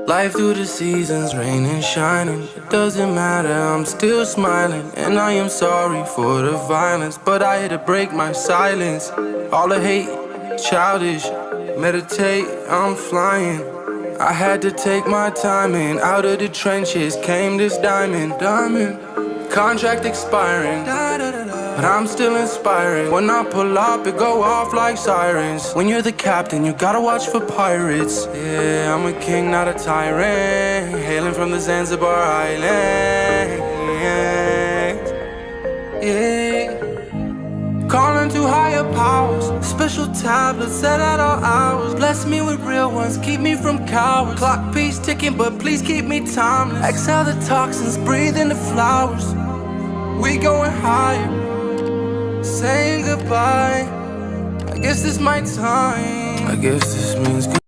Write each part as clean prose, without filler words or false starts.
Life through the seasons, rain and shining. It doesn't matter, I'm still smiling. And I am sorry for the violence, but I had to break my silence. All the hate, childish. Meditate, I'm flying. I had to take my time in. Out of the trenches came this diamond. Contract expiring, but I'm still inspiring. When I pull up, it go off like sirens. When you're the captain, you gotta watch for pirates. Yeah, I'm a king, not a tyrant. Hailing from the Zanzibar Island. Yeah. Calling to higher powers. Special tablets set at all hours. Bless me with real ones, keep me from cowards. Clock piece ticking, but please keep me timeless. Exhale the toxins, breathe in the flowers. We going higher, saying goodbye. I guess this my time. I guess this means goodbye.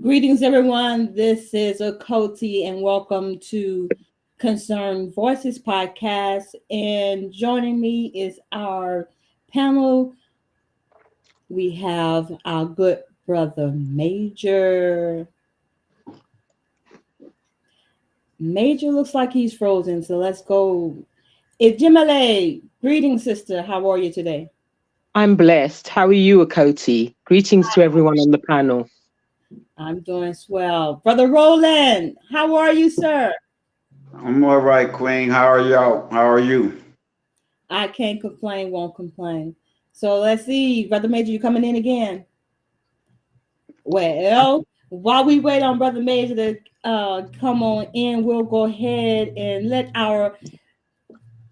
Greetings, everyone. This is Okoti, and welcome to Concerned Voices podcast. And joining me is our panel. We have our good brother Major. Major looks like he's frozen, so let's go. Ijimale, greetings, sister. How are you today? I'm blessed. How are you, Okoti? Greetings to everyone on the panel. I'm doing swell. Brother Roland, how are you, sir? I'm all right, Queen. How are y'all? How are you? I can't complain, won't complain. So let's see, Brother Major, you coming in again? Well, while we wait on Brother Major to come on in, we'll go ahead and let our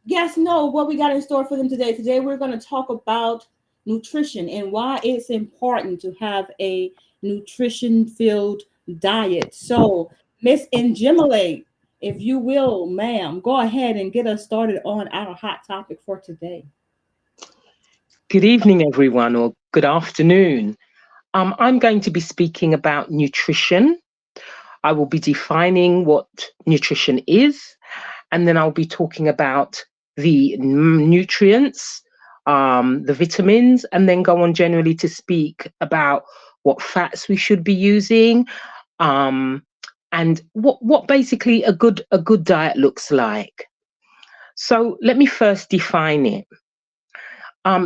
guests know what we got in store for them today. Today, we're going to talk about nutrition and why it's important to have a nutrition-filled diet. So, Miss Njimale, if you will, ma'am, go ahead and get us started on our hot topic for today. Good evening, everyone, or good afternoon. I'm going to be speaking about nutrition. I will be defining what nutrition is, and then I'll be talking about the nutrients, the vitamins, and then go on generally to speak about what fats we should be using, and what basically a good diet looks like. So let me first define it.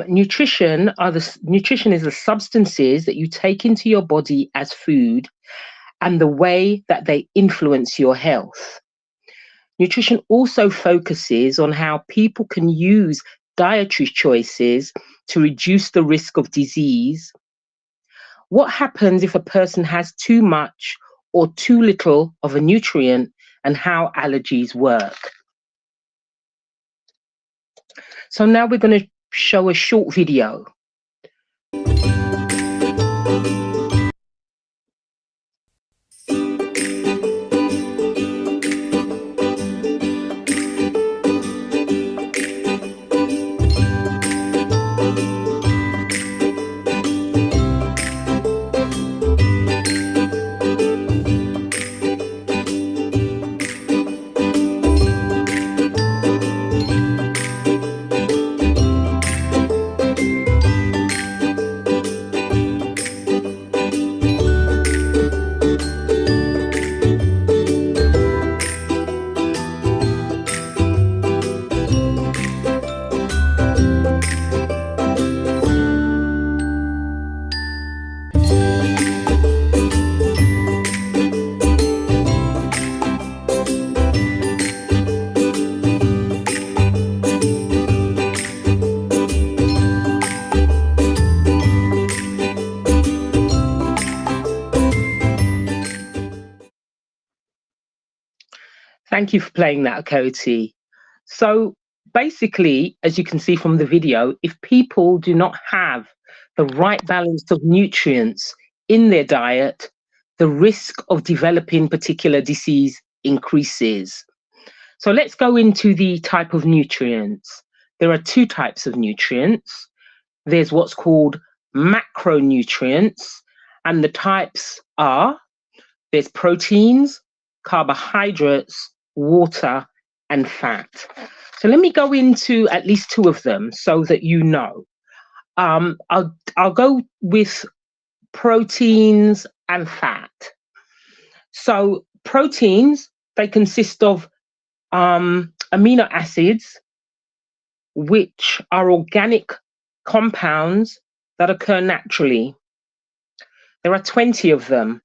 Nutrition is the substances that you take into your body as food and the way that they influence your health. Nutrition also focuses on how people can use dietary choices to reduce the risk of disease. What happens if a person has too much or too little of a nutrient, and how allergies work. So now we're going to show a short video. Thank you for playing that, Okoti. So basically, as you can see from the video, if people do not have the right balance of nutrients in their diet, the risk of developing particular disease increases. So let's go into the type of nutrients. There are two types of nutrients. There's what's called macronutrients, and the types are there's proteins, carbohydrates, water, and fat. So let me go into at least two of them so that you know. I'll go with proteins and fat. So proteins, they consist of amino acids, which are organic compounds that occur naturally. There are 20 of them.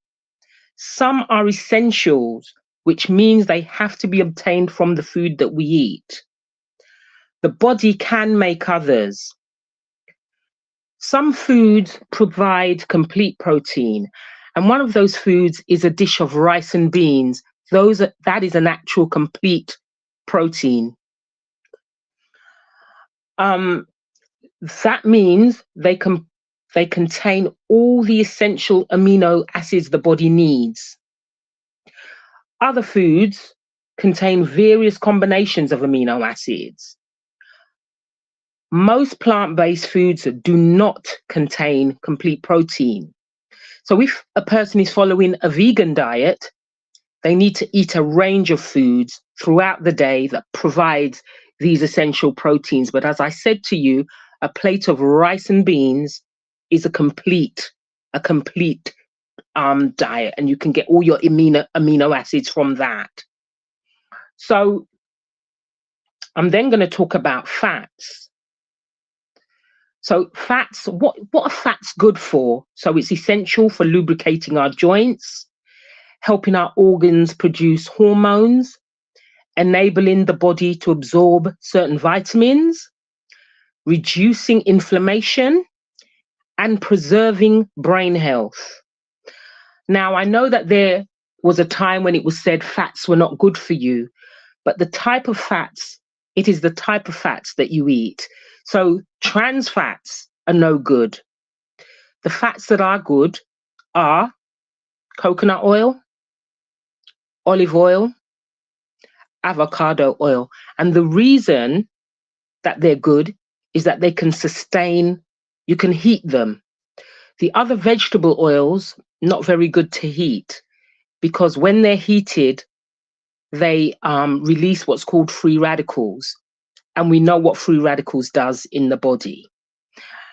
Some are essentials, which means they have to be obtained from the food that we eat. The body can make others. Some foods provide complete protein, and one of those foods is a dish of rice and beans. That is an actual complete protein. That means they contain all the essential amino acids the body needs. Other foods contain various combinations of amino acids. Most plant-based foods do not contain complete protein. So if a person is following a vegan diet, they need to eat a range of foods throughout the day that provides these essential proteins. But as I said to you, a plate of rice and beans is a complete diet, and you can get all your amino acids from that. So I'm then going to talk about fats. So fats, what are fats good for? So it's essential for lubricating our joints, helping our organs produce hormones, enabling the body to absorb certain vitamins, reducing inflammation, and preserving brain health. Now, I know that there was a time when it was said fats were not good for you, but the type of fats, it is the type of fats that you eat. So trans fats are no good. The fats that are good are coconut oil, olive oil, avocado oil. And the reason that they're good is that they can sustain, you can heat them. The other vegetable oils, not very good to heat, because when they're heated, they release what's called free radicals. And we know what free radicals does in the body.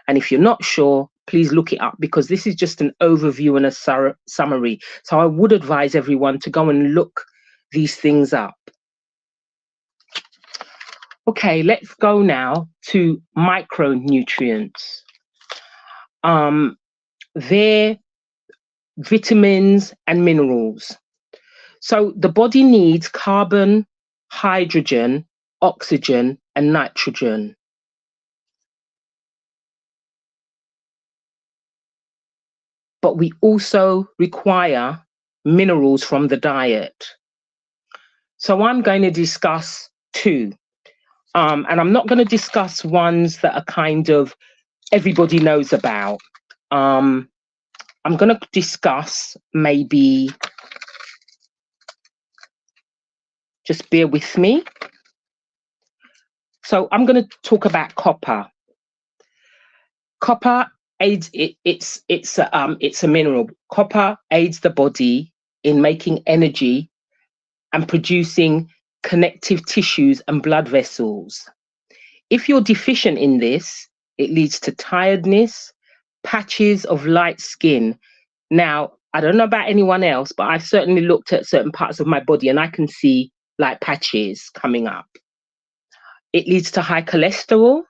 And if you're not sure, please look it up, because this is just an overview and a summary. So I would advise everyone to go and look these things up. Okay, let's go now to micronutrients. They're vitamins and minerals. So the body needs carbon, hydrogen, oxygen, and nitrogen. But we also require minerals from the diet. So I'm going to discuss two. And I'm not going to discuss ones that are kind of everybody knows about. I'm going to discuss maybe, just bear with me. So I'm going to talk about copper. Copper aids it's a mineral. Copper aids the body in making energy and producing connective tissues and blood vessels. If you're deficient in this, it leads to tiredness, patches of light skin. Now, I don't know about anyone else, but I've certainly looked at certain parts of my body and I can see like patches coming up. It leads to high cholesterol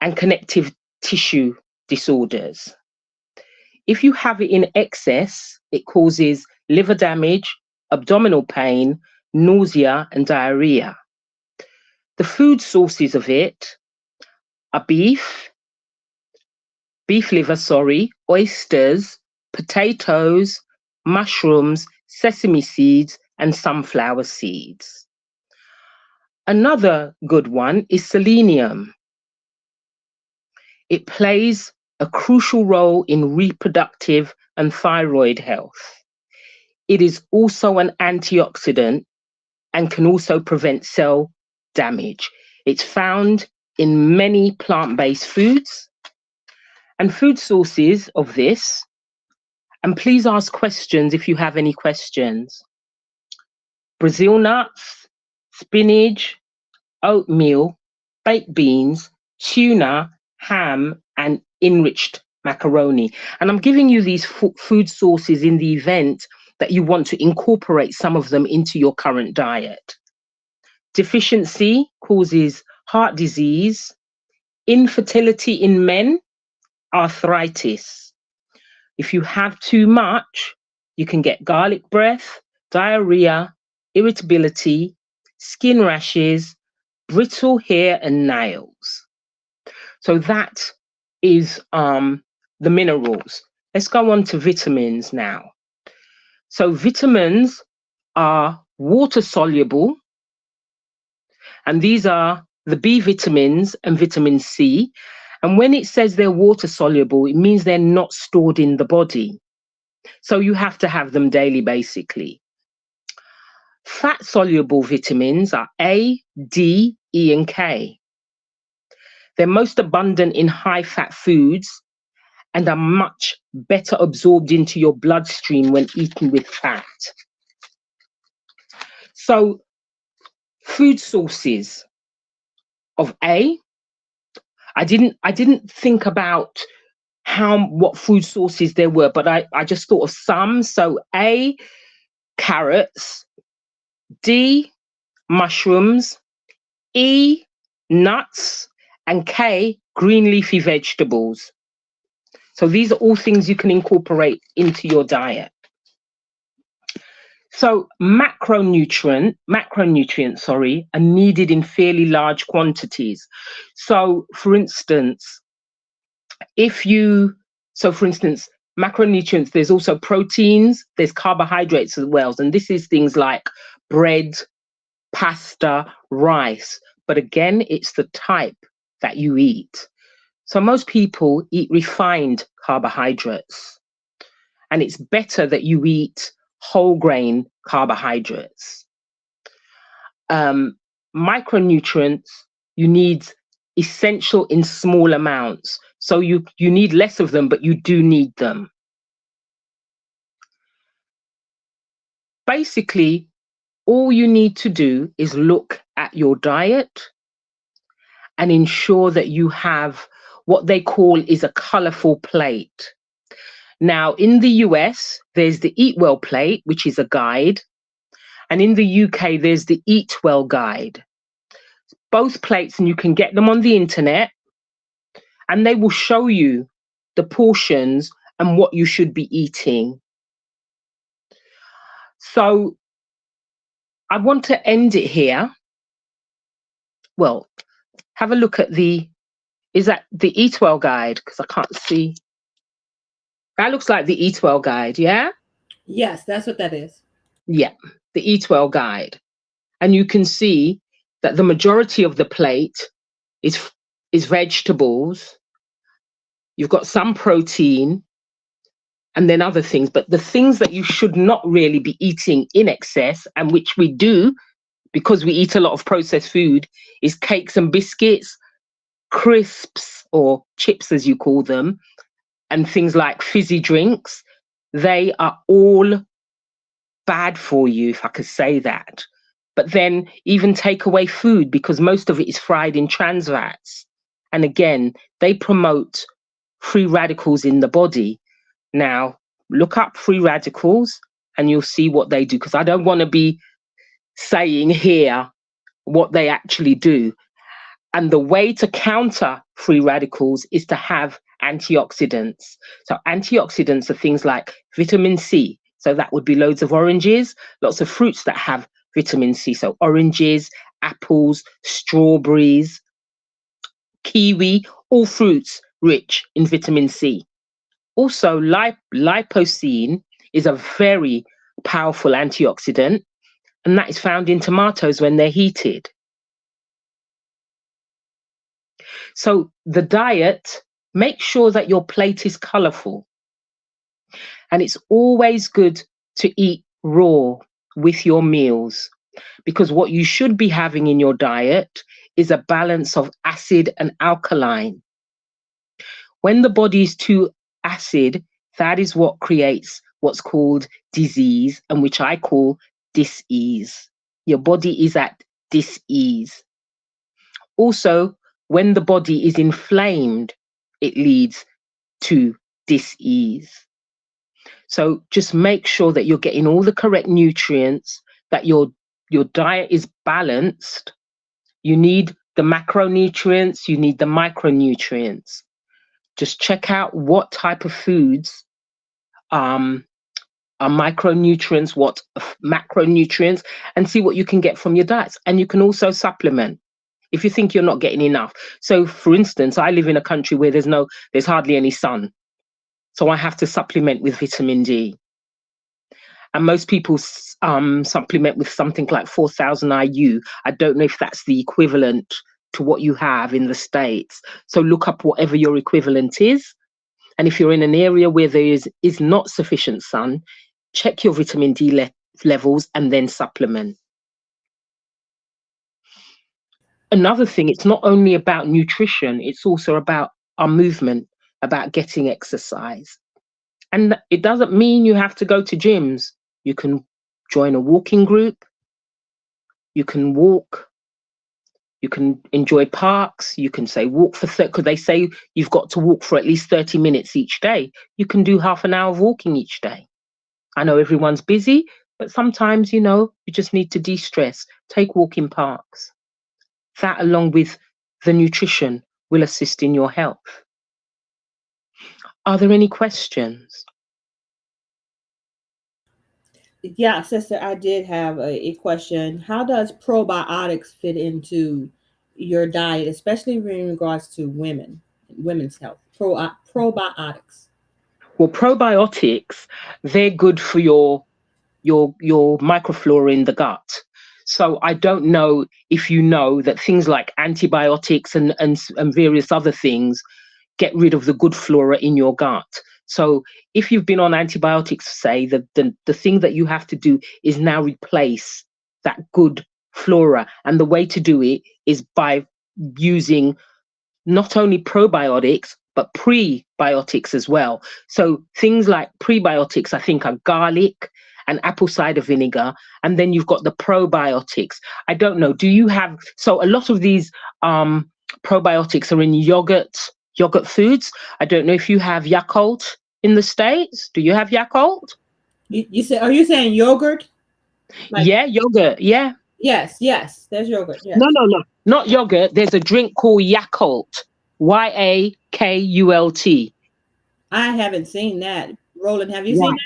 and connective tissue disorders. If you have it in excess, it causes liver damage, abdominal pain, nausea, and diarrhea. The food sources of it are beef liver, oysters, potatoes, mushrooms, sesame seeds, and sunflower seeds. Another good one is selenium. It plays a crucial role in reproductive and thyroid health. It is also an antioxidant and can also prevent cell damage. It's found in many plant-based foods and food sources of this. And please ask questions if you have any questions. Brazil nuts, spinach, oatmeal, baked beans, tuna, ham, and enriched macaroni. And I'm giving you these food sources in the event that you want to incorporate some of them into your current diet. Deficiency causes heart disease, infertility in men, arthritis. If you have too much, you can get garlic breath, diarrhea, irritability, skin rashes, brittle hair and nails. So that is the minerals. Let's go on to vitamins now. So vitamins are water soluble, and these are the B vitamins and vitamin C. And when it says they're water soluble, it means they're not stored in the body. So you have to have them daily, basically. Fat soluble vitamins are A, D, E, and K. They're most abundant in high fat foods and are much better absorbed into your bloodstream when eaten with fat. So food sources of A, I didn't think about what food sources there were, but I just thought of some. So A, carrots, D, mushrooms, E, nuts, and K, green leafy vegetables. So these are all things you can incorporate into your diet. So macronutrients, are needed in fairly large quantities. So for instance, macronutrients, there's also proteins, there's carbohydrates as well. And this is things like bread, pasta, rice. But again, it's the type that you eat. So most people eat refined carbohydrates, and it's better that you eat whole grain carbohydrates. Micronutrients, you need essential in small amounts. So you need less of them, but you do need them. Basically, all you need to do is look at your diet and ensure that you have what they call is a colorful plate. Now, in the US, there's the Eat Well plate, which is a guide. And in the UK, there's the Eat Well guide. Both plates, and you can get them on the internet, and they will show you the portions and what you should be eating. So I want to end it here. Well, have a look at is that the Eat Well guide? Because I can't see. That looks like the Eat Well guide, yeah? Yes, that's what that is. Yeah, the Eat Well guide. And you can see that the majority of the plate is vegetables. You've got some protein and then other things, but the things that you should not really be eating in excess, and which we do because we eat a lot of processed food, is cakes and biscuits, crisps or chips as you call them, and things like fizzy drinks. They are all bad for you, if I could say that. But then even takeaway food, because most of it is fried in trans fats. And again, they promote free radicals in the body. Now, look up free radicals and you'll see what they do, because I don't want to be saying here what they actually do. And the way to counter free radicals is to have antioxidants. So antioxidants are things like vitamin C. So that would be loads of oranges, lots of fruits that have vitamin C. So oranges, apples, strawberries, kiwi, all fruits rich in vitamin C. Also, lipocene is a very powerful antioxidant, and that is found in tomatoes when they're heated. So the diet Make sure that your plate is colorful. And it's always good to eat raw with your meals, because what you should be having in your diet is a balance of acid and alkaline. When the body is too acid, that is what creates what's called disease, and which I call dis-ease. Your body is at dis-ease. Also, when the body is inflamed, it leads to dis-ease. So just make sure that you're getting all the correct nutrients, that your diet is balanced. You need the macronutrients, you need the micronutrients. Just check out what type of foods um, are micronutrients, what macronutrients, and see what you can get from your diets. And you can also supplement if you think you're not getting enough. So, for instance, I live in a country where there's hardly any sun, so I have to supplement with vitamin D. And most people supplement with something like 4,000 IU. I don't know if that's the equivalent to what you have in the States. So look up whatever your equivalent is. And if you're in an area where there is not sufficient sun, check your vitamin D levels and then supplement. Another thing, it's not only about nutrition, it's also about our movement, about getting exercise. And it doesn't mean you have to go to gyms. You can join a walking group, you can walk, you can enjoy parks, you can say walk for 30, because they say you've got to walk for at least 30 minutes each day. You can do half an hour of walking each day. I know everyone's busy, but sometimes, you just need to de-stress. Take walking parks. That, along with the nutrition, will assist in your health. Are there any questions? Yeah, sister, I did have a question. How does probiotics fit into your diet, especially in regards to women's health? Probiotics. Well, probiotics, they're good for your microflora in the gut. So I don't know if you know that things like antibiotics and various other things get rid of the good flora in your gut. So if you've been on antibiotics, say, the thing that you have to do is now replace that good flora. And the way to do it is by using not only probiotics, but prebiotics as well. So things like prebiotics, I think, are garlic and apple cider vinegar. And then you've got the probiotics. I don't know. Do you have, so a lot of these probiotics are in yogurt foods. I don't know if you have Yakult in the States. Do you have Yakult? You say, are you saying yogurt? Like, Yeah, yogurt. Yeah. yes, there's yogurt. Yes. No, not yogurt. There's a drink called Yakult. Yakult. I haven't seen that. Roland, have you seen Right.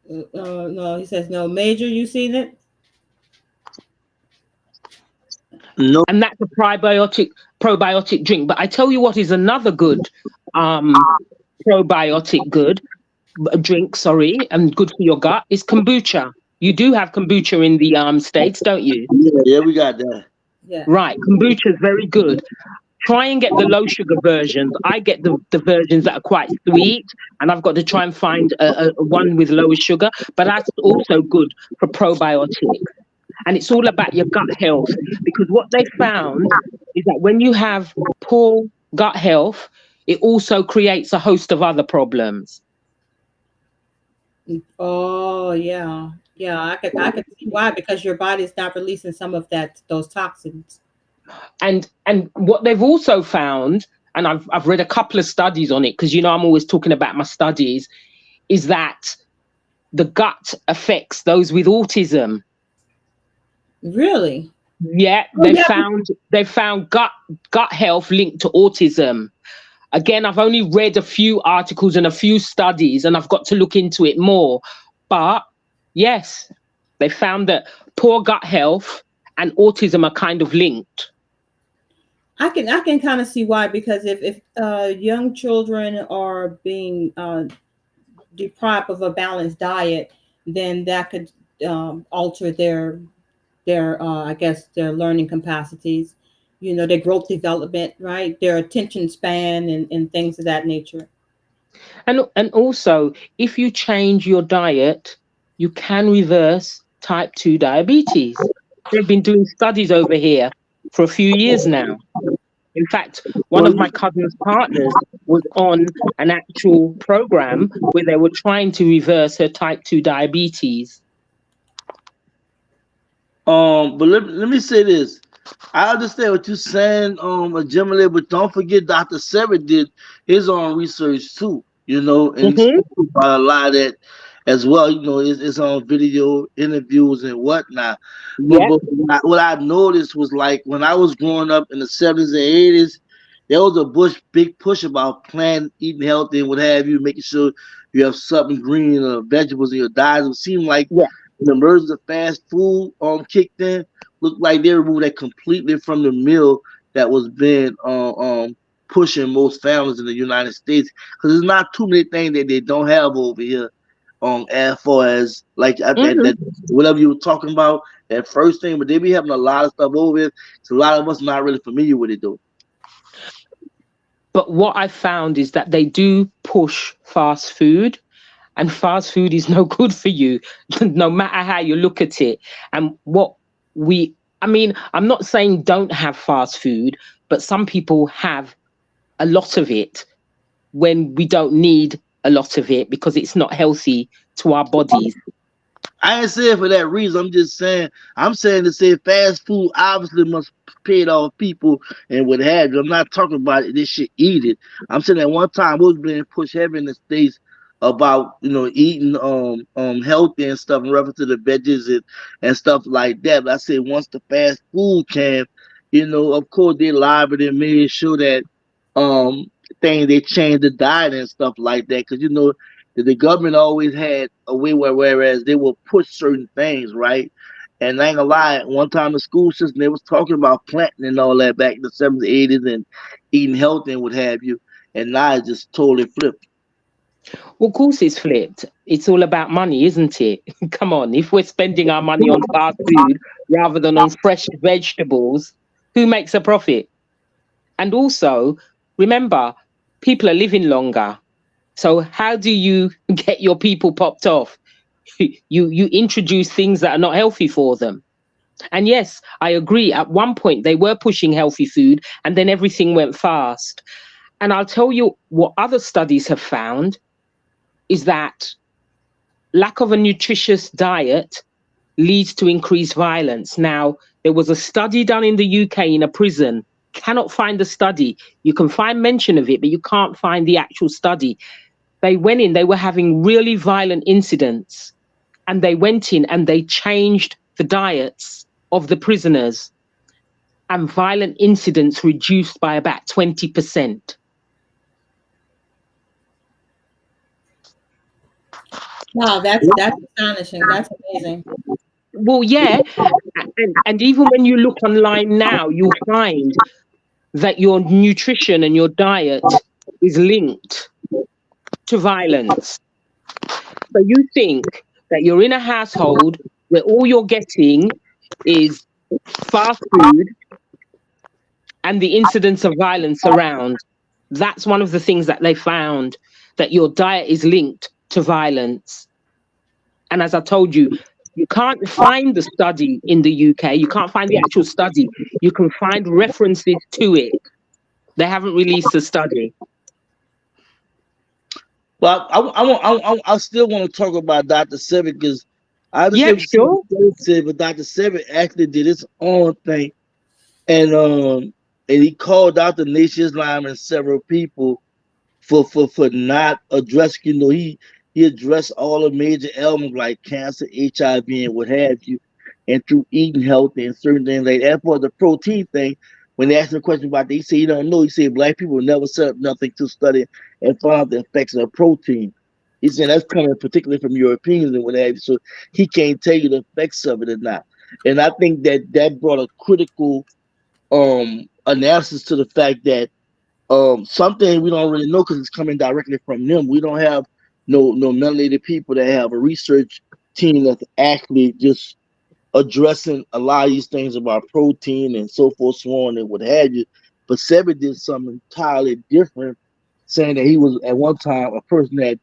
that? No, he says no. Major, you seen it? No, And that's a probiotic drink. But I tell you what is another good probiotic drink, sorry, and good for your gut is kombucha. You do have kombucha in the States, don't you? yeah, we got that. Yeah. Right. Kombucha is very good. Try and get the low sugar versions. I get the versions that are quite sweet, and I've got to try and find a one with lower sugar, but that's also good for probiotics. And it's all about your gut health, because what they found is that when you have poor gut health, it also creates a host of other problems. Oh, yeah. Yeah, I could see why, because your body's not releasing some of those toxins. And what they've also found, and I've read a couple of studies on it, because I'm always talking about my studies, is that the gut affects those with autism. Really? Yeah, Oh, yeah. they've found gut health linked to autism. Again, I've only read a few articles and a few studies, and I've got to look into it more. But yes, they found that poor gut health and autism are kind of linked. I can kind of see why, because if young children are being deprived of a balanced diet, then that could alter their I guess their learning capacities, their growth development, right? Their attention span and things of that nature. And also, if you change your diet, you can reverse type 2 diabetes. They've been doing studies over here for a few years now. In fact, one Well, of my cousin's partners was on an actual program where they were trying to reverse her type 2 diabetes. but let me say this. I understand what you're saying, Gemini, but don't forget Dr. Sever did his own research too, and he Hmm. spoke about a lot of that as well. It's on video interviews and whatnot. But, Yep. but what I noticed was like when I was growing up in the 70s and 80s, there was a big push about eating healthy and what have you, making sure you have something green or vegetables in your diet. It seemed like Yeah. the emergence of fast food kicked in. Looked like they removed that completely from the meal that was being pushing most families in the United States, because there's not too many things that they don't have over here. As far as like that Hmm. whatever you were talking about, that first thing, but they be having a lot of stuff over here. So a lot of us not really familiar with it though. But what I found is that they do push fast food, and fast food is no good for you, no matter how you look at it. And I mean, I'm not saying don't have fast food, but some people have a lot of it when we don't need a lot of it because it's not healthy to our bodies. I ain't saying for that reason. I'm saying to say fast food obviously must pay it off people and what have you. I'm not talking about it, they should eat it. I'm saying at one time it was being pushed heavy in the States about eating healthy and stuff in reference to the veggies and stuff like that. But I said once the fast food came, of course they lied and made sure that um they changed the diet and stuff like that. Because the government always had a way whereas they will push certain things, right? And I ain't gonna lie, one time the school system they was talking about planting and all that back in the 70s, 80s and eating healthy and what have you. And now it's just totally flipped. Well, of course, it's flipped. It's all about money, isn't it? Come on, if we're spending our money on fast food rather than on fresh vegetables, who makes a profit? And also, remember, people are living longer. So how do you get your people popped off? You introduce things that are not healthy for them. And yes, I agree. At one point, they were pushing healthy food, and then everything went fast. And I'll tell you what other studies have found is that lack of a nutritious diet leads to increased violence. Now, there was a study done in the UK in a prison. Cannot find the study. You can find mention of it, but you can't find the actual study. They went in, they were having really violent incidents, and they went in and they changed the diets of the prisoners, and violent incidents reduced by about 20%. Wow, that's astonishing. That's amazing. Well, yeah, and even when you look online now, you'll find that your nutrition and your diet is linked to violence. So you think that you're in a household where all you're getting is fast food and the incidence of violence around. That's one of the things that they found, that your diet is linked to violence. And as I told you, you can't find the study in the UK, you can't find the actual study. You can find references to it. They haven't released the study. But I still want to talk about Dr. Seven because I Yep, understand what sure. you said, but Dr. Seven actually did his own thing, and he called out the Nation Islam and several people for not addressing. He addressed all the major elements like cancer, HIV, and what have you, and through eating healthy and certain things like that. For the protein thing, when they asked him a question about that, he said he don't know. He said black people never set up nothing to study and find out the effects of protein. He said that's coming particularly from Europeans and what have you. So he can't tell you the effects of it or not. And I think that brought a critical analysis to the fact that something we don't really know because it's coming directly from them. We don't have no melanated people that have a research team that's actually just addressing a lot of these things about protein and so forth, so on, and what have you. But Sebi did something entirely different, saying that he was at one time a person that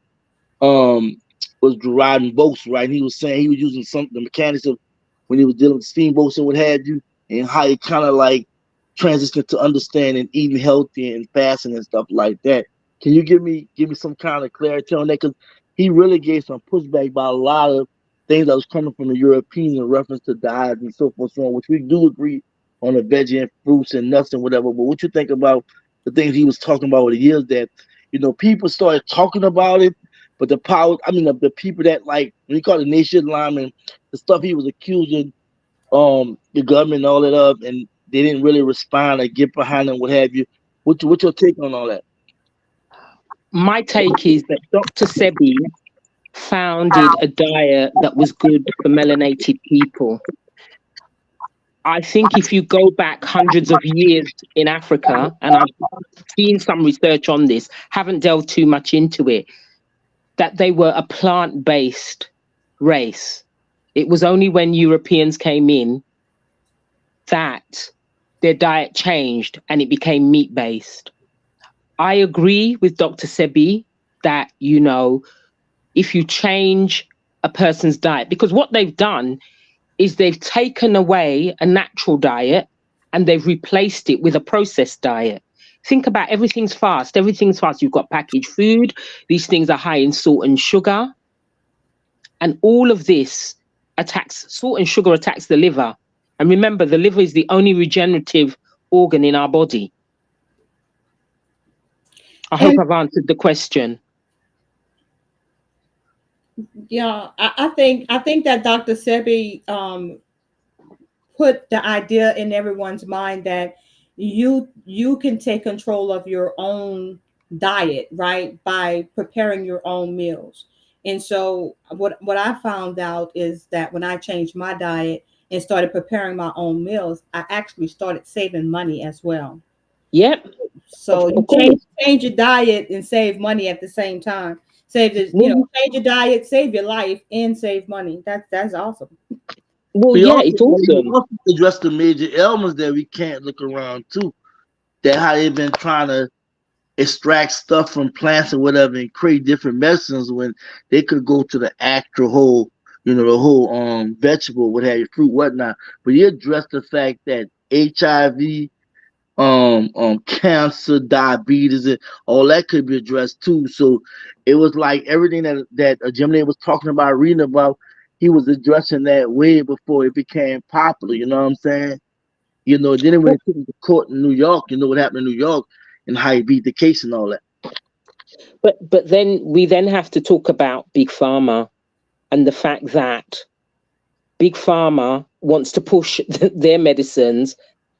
um was riding boats, right? And he was saying he was using some the mechanics of when he was dealing with steamboats and what have you, and how he kind of like transitioned to understanding eating healthy and fasting and stuff like that. Can you give me some kind of clarity on that? Because he really gave some pushback by a lot of things that was coming from the Europeans in reference to diet and so forth, so on, which we do agree on the veggie and fruits and nuts and whatever. But what you think about the things he was talking about over the years that people started talking about it, but the power, I mean, the people that like when he called the nation lineman, the stuff he was accusing the government and all that of, and they didn't really respond or get behind them, what have you. What's your take on all that? My take is that Dr. Sebi founded a diet that was good for melanated people. I think if you go back hundreds of years in Africa, and I've seen some research on this, haven't delved too much into it, that they were a plant-based race. It was only when Europeans came in that their diet changed and it became meat-based. I agree with Dr. Sebi that, if you change a person's diet, because what they've done is they've taken away a natural diet and they've replaced it with a processed diet. Think about everything's fast. Everything's fast. You've got packaged food. These things are high in salt and sugar. And all of this salt and sugar attacks the liver. And remember, the liver is the only regenerative organ in our body. I hope And I've answered the question. yeah, I think that Dr. Sebi put the idea in everyone's mind that you can take control of your own diet, right, by preparing your own meals. And so what I found out is that when I changed my diet and started preparing my own meals, I actually started saving money as well. Yep, So you of course. change your diet and save money at the same time. Save this, Well, change your diet, save your life, and save money. That's awesome. well, We yeah, also it's we awesome. also address the major ailments that we can't look around too. That how they've been trying to extract stuff from plants or whatever and create different medicines when they could go to the actual whole, the whole vegetable, what have you, fruit, whatnot. But he addressed the fact that HIV, cancer, diabetes, and all that could be addressed too. So it was like everything that Gemini was talking about, reading about, he was addressing that way before it became popular. You know what I'm saying? Then when Well, it took him to court in New York, you know what happened in New York and how he beat the case and all that. but then we then have to talk about big pharma and the fact that big pharma wants to push their medicines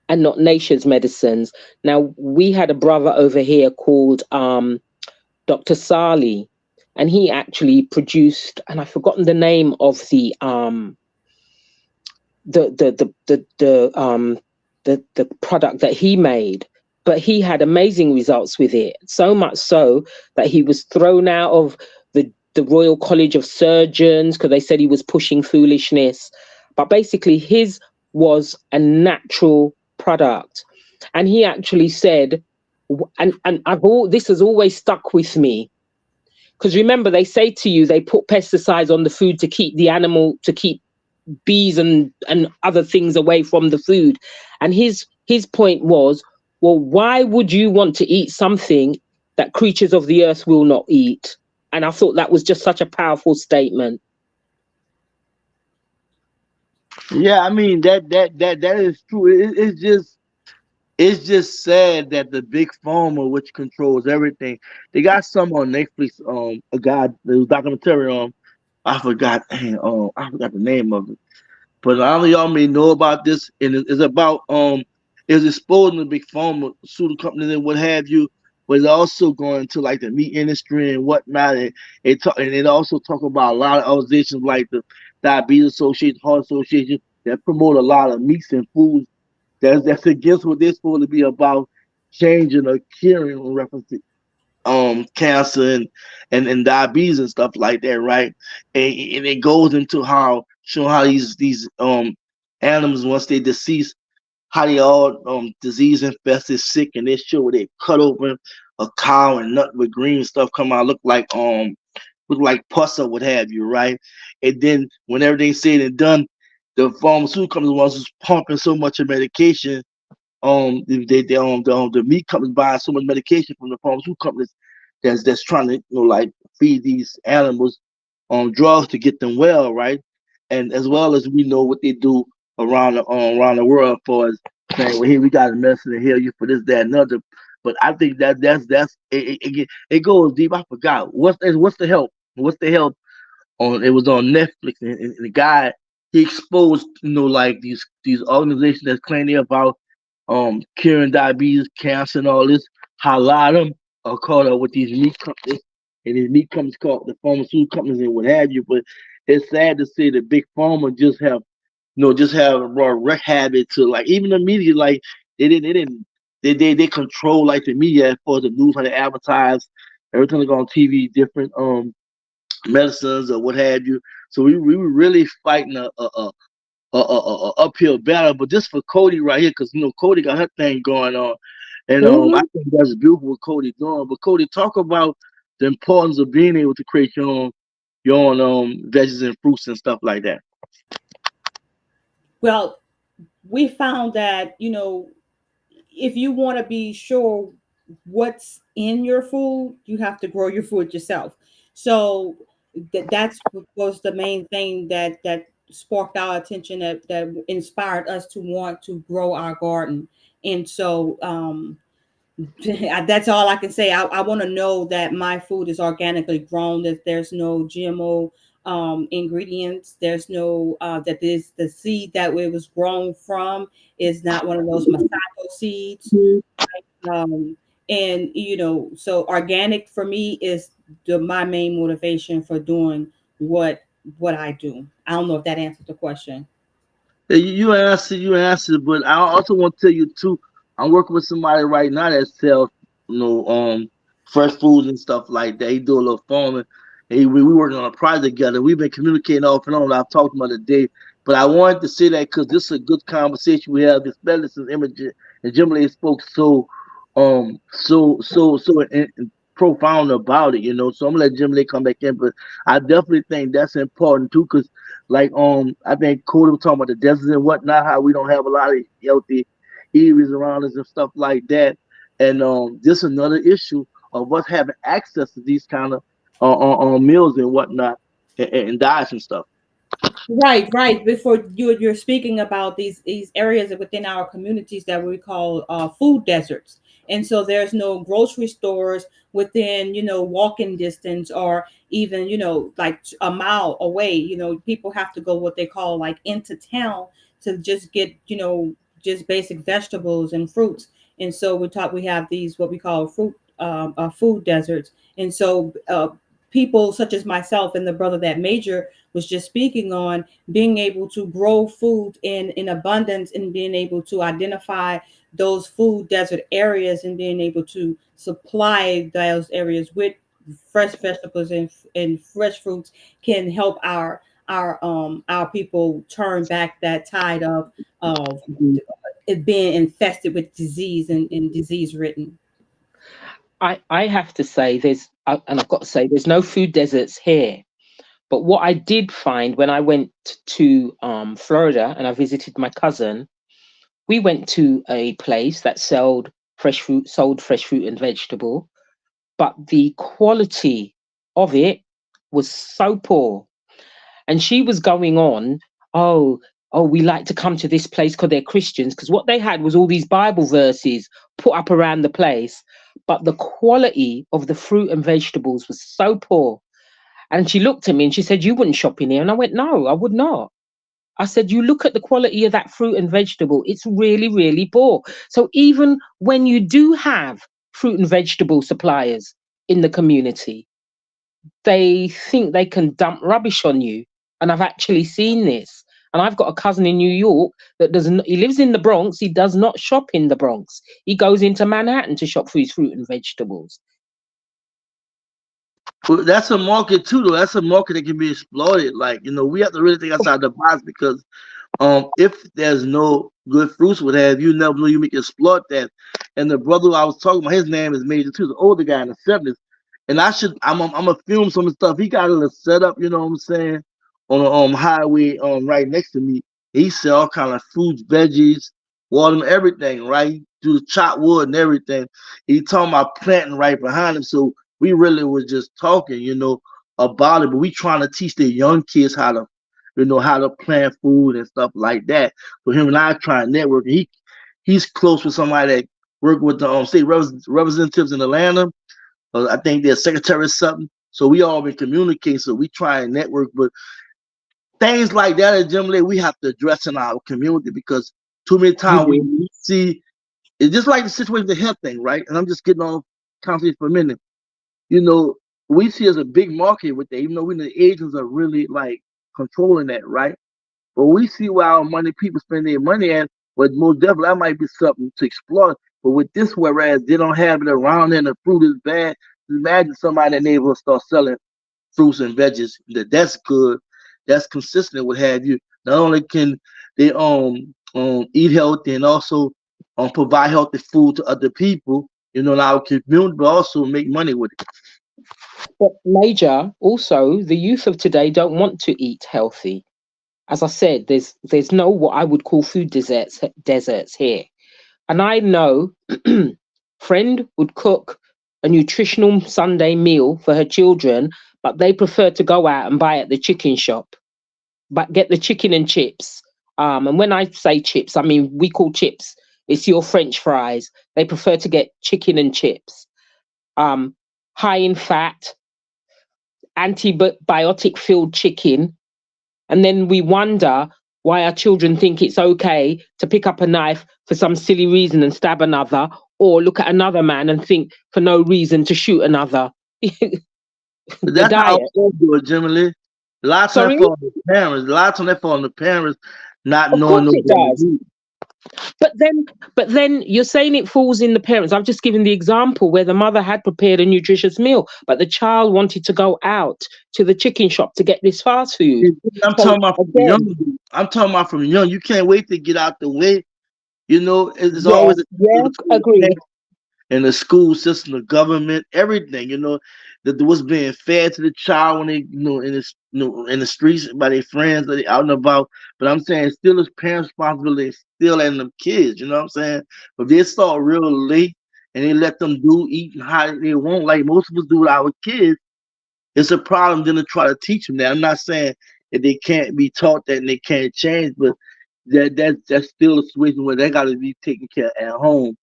and not nature's medicines. Now, we had a brother over here called Dr. Sali, and he actually produced, and I've forgotten the name of the product that he made, but he had amazing results with it. So much so that he was thrown out of the Royal College of Surgeons because they said he was pushing foolishness. But basically, his was a natural product, and he actually said, and this has always stuck with me because remember they say to you they put pesticides on the food to keep the animal to keep bees and other things away from the food. And his point was, well, why would you want to eat something that creatures of the earth will not eat? And I thought that was just such a powerful statement. Yeah, I mean that is true. It's just sad that the big pharma, which controls everything, they got some on Netflix. A guy, there was a documentary on. I forgot the name of it. But a lot of y'all may know about this, and it's about it's exposing the big pharmaceutical companies and what have you. But it's also going to like the meat industry and whatnot. And it also talk about a lot of organizations like the Diabetes Association, Heart Association that promote a lot of meats and foods that's against what they're supposed to be about, changing or curing in reference to cancer and diabetes and stuff like that, right? And it goes into how showing how these animals once they deceased, how they all disease infested, sick, and they show where they cut open a cow and nothing but green stuff come out, look like pus or what have you, right? And then when everything's said and done, the pharmaceutical companies ones who's pumping so much of medication. The meat companies buying so much medication from the pharmaceutical companies that's trying to like feed these animals drugs to get them well, right? And as well as we know what they do around the world for us saying, well, here we got a medicine to heal you for this, that, and other. But I think that's it goes deep. I forgot what's the help? What's the help on? It was on Netflix, and the guy he exposed like these organizations that claim they're about curing diabetes, cancer, and all this. How a lot of them are caught up with these meat companies, and these meat companies called the pharmaceutical companies and what have you. But it's sad to see that big pharma just have a raw wreck habit to like even the media like they control like the media as far as the news how they advertise everything they go on TV different medicines or what have you. So we were really fighting a uphill battle. But just for Cody right here, because Cody got her thing going on, and I Mhm. think that's beautiful what Cody doing. But Cody, talk about the importance of being able to create your own veggies and fruits and stuff like that. Well, we found that, if you want to be sure what's in your food, you have to grow your food yourself. So that's what was the main thing that sparked our attention, that inspired us to want to grow our garden. And so that's all I can say. I want to know that my food is organically grown, that there's no GMO ingredients. There's no that this the seed that it was grown from is not one of those Masato seeds. Um, and so organic for me is my main motivation for doing what I do. I don't know if that answers the question. Yeah, you answered, but I also want to tell you too. I'm working with somebody right now that sells, you know, um, fresh foods and stuff like that. He do a little farming. And we working on a project together. We've been communicating off and on. I've talked about it today, but I wanted to say that because this is a good conversation we have. Especially since Imogen and Jimmy spoke so profound about it. So I'm gonna let Jimmy come back in, but I definitely think that's important too, because like I think Cody was talking about the deserts and whatnot, how we don't have a lot of healthy eateries around us and stuff like that. And this is another issue of us having access to these kind of meals and whatnot and diets and stuff. Right, right. Before you're speaking about these areas within our communities that we call food deserts, and so there's no grocery stores within walking distance, or even like a mile away. People have to go what they call like into town to just get just basic vegetables and fruits. And so we have these what we call food deserts, and so people such as myself and the brother that Major was just speaking on, being able to grow food in abundance, and being able to identify those food desert areas, and being able to supply those areas with fresh vegetables and fresh fruits can help our people turn back that tide of it being infested with disease and disease ridden. I have to say and I've got to say there's no food deserts here. But what I did find when I went to Florida and I visited my cousin, we went to a place that sold fresh fruit and vegetable, but the quality of it was so poor. And she was going on, oh, we like to come to this place because they're Christians, because what they had was all these Bible verses put up around the place, but the quality of the fruit and vegetables was so poor. And she looked at me and she said, "You wouldn't shop in here." And I went, "No, I would not." I said, "You look at the quality of that fruit and vegetable, it's really, really poor." So even when you do have fruit and vegetable suppliers in the community, they think they can dump rubbish on you. And I've actually seen this. And I've got a cousin in New York that doesn't, he lives in the Bronx. He does not shop in the Bronx. He goes into Manhattan to shop for his fruit and vegetables. Well, that's a market too, though. That's a market that can be exploited. Like we have to really think outside the box because If there's no good fruits, what have you, never know you make exploit that. And the brother I was talking about, his name is Major too, the older guy in the 70s. And I'm gonna film some of the stuff. He got a set up, you know what I'm saying, on the highway right next to me. He sell all kind of fruits, veggies, water, everything, right? Do the chop wood and everything. He talking about planting right behind him. So we really was just talking, about it, but we trying to teach the young kids how to plant food and stuff like that. So him and I try to network. He's close with somebody that work with the state representatives in Atlanta. I think they're secretary or something. So we all been communicating. So we try and network, but things like that, generally, we have to address in our community because too many You times do. we see it's just like the situation, the health thing, right? And I'm just getting off conversation for a minute. You know, we see as a big market with that, even though we know the agents are really like controlling that, right? But we see where our money people spend their money at, but most definitely that might be something to exploit. But with this, whereas they don't have it around and the fruit is bad, imagine somebody in the neighborhood start selling fruits and veggies that's good, that's consistent with have you. Not only can they eat healthy and also provide healthy food to other people, in our community, but also make money with it. But Major, also the youth of today don't want to eat healthy. As I said, there's no what I would call food deserts here. And I know friend would cook a nutritional Sunday meal for her children, but they prefer to go out and buy at the chicken shop, but get the chicken and chips. And when I say chips, I mean we call chips. It's your French fries. They prefer to get chicken and chips. Um, High in fat, antibiotic filled chicken. And then we wonder why our children think it's okay to pick up a knife for some silly reason and stab another, or look at another man and think for no reason to shoot another. But The that's how diet. all do it, generally. A lot of times Sorry? that fall on the parents. A lot of times that fall on the parents not Of knowing course no it better does. do. But then you're saying it falls in the parents. I've just given the example where the mother had prepared a nutritious meal, but the child wanted to go out to the chicken shop to get this fast food. I'm So talking about from again, young. I'm talking about from young. You can't wait to get out the way. It's yeah, always a yeah, between agreed. and the school system, the government, everything. That what's being fed to the child when they, in the streets by their friends that they out and about. But I'm saying it's still his parents' responsibility, still and them kids. You know what I'm saying? But they start real late and they let them do eat and how they want, like most of us do with our kids. It's a problem then to try to teach them that. I'm not saying that they can't be taught that and they can't change, but that's still a situation where they got to be taken care of at home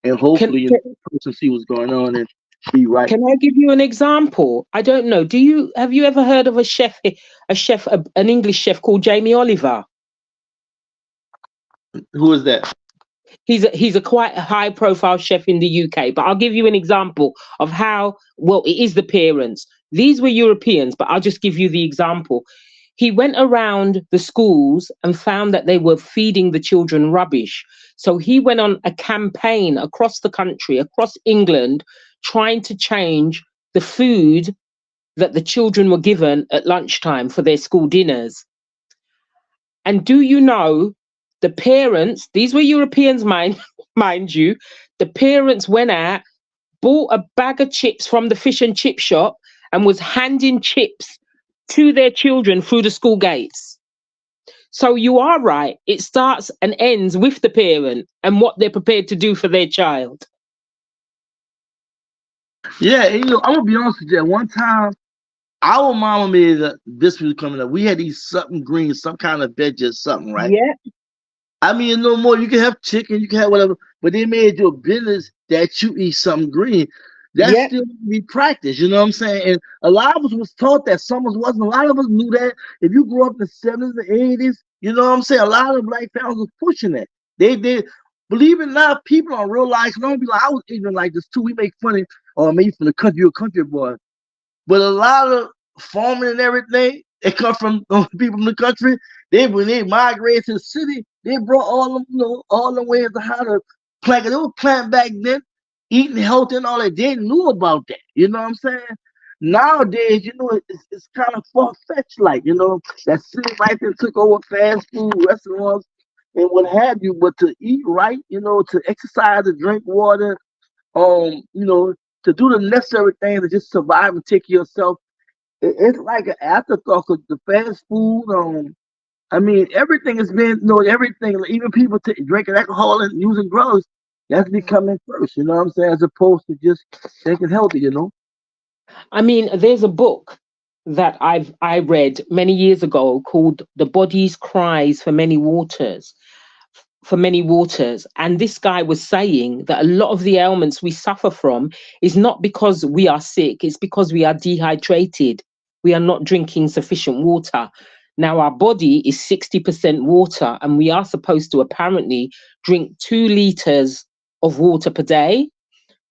and Can, hopefully can the person see what's going on and be right. can I give you an example? I don't know. Have you ever heard of an English chef called Jamie Oliver? Who is that? He's a quite high profile chef in the UK, but I'll give you an example of how well it is the parents. These were Europeans, but I'll just give you the example. He went around the schools and found that they were feeding the children rubbish. So he went on a campaign across the country, across England, trying to change the food that the children were given at lunchtime for their school dinners. And do you know the parents, these were Europeans, mind you, the parents went out, bought a bag of chips from the fish and chip shop and was handing chips to their children through the school gates. So you are right. It starts and ends with the parent and what they're prepared to do for their child. Yeah, and, I'm gonna be honest with you. At one time, our mama made this was coming up. We had these something green, some kind of veggie or something, right? Yeah, I mean, no more. You can have chicken, you can have whatever, but they made your business that you eat something green. That yeah. still be practiced. You know what I'm saying? And a lot of us was taught that. Some of us wasn't. A lot of us knew that. If you grew up in the 70s and 80s, you know what I'm saying? A lot of black families was pushing that. They did. Believe it or not, people don't realize. Don't be like, I was even like this too. We make funny, or maybe from the country, you're a country boy. But a lot of farming and everything, they come from people from the country. When they migrated to the city, they brought all the ways to how to plant. They were planting back then, eating healthy and all that. They knew about that. You know what I'm saying? Nowadays, it's kind of far fetched, like that city life that took over fast food restaurants and what have you. But to eat right, to exercise, to drink water, to do the necessary things to just survive and take care of yourself, it's like an afterthought. 'Cause the fast food, I mean, everything has been, everything, like, even people drinking alcohol and using drugs, that's becoming first. You know what I'm saying? As opposed to just thinking healthy. I mean, there's a book that I read many years ago called The Body's Cries for Many Waters. And this guy was saying that a lot of the ailments we suffer from is not because we are sick, it's because we are dehydrated. We are not drinking sufficient water. Now, our body is 60% water, and we are supposed to apparently drink 2 liters of water per day.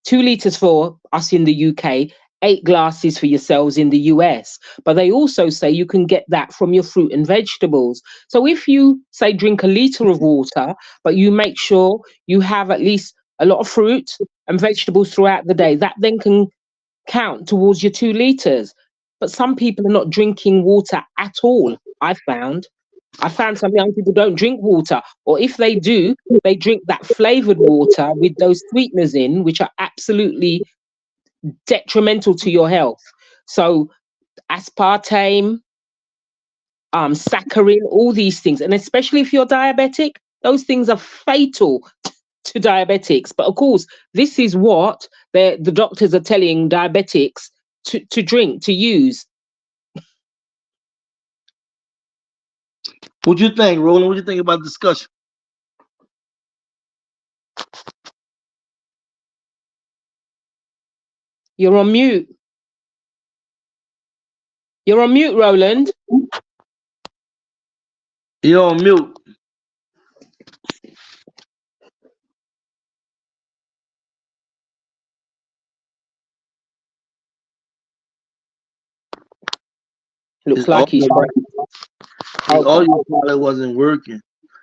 2 liters for us in the UK, 8 glasses for yourselves in the US. But they also say you can get that from your fruit and vegetables. So if you say drink a liter of water, but you make sure you have at least a lot of fruit and vegetables throughout the day, that then can count towards your 2 liters. But some people are not drinking water at all, I found some young people don't drink water, or if they do, they drink that flavored water with those sweeteners in, which are absolutely detrimental to your health. So aspartame, saccharin, all these things, and especially if you're diabetic, those things are fatal to diabetics. But of course, this is what the doctors are telling diabetics to drink, to use. What you think, Roland? What you think about the discussion? You're on mute. You're on mute, Roland. You're on mute. Looks His like he's audio, right. his Okay. audio probably wasn't working.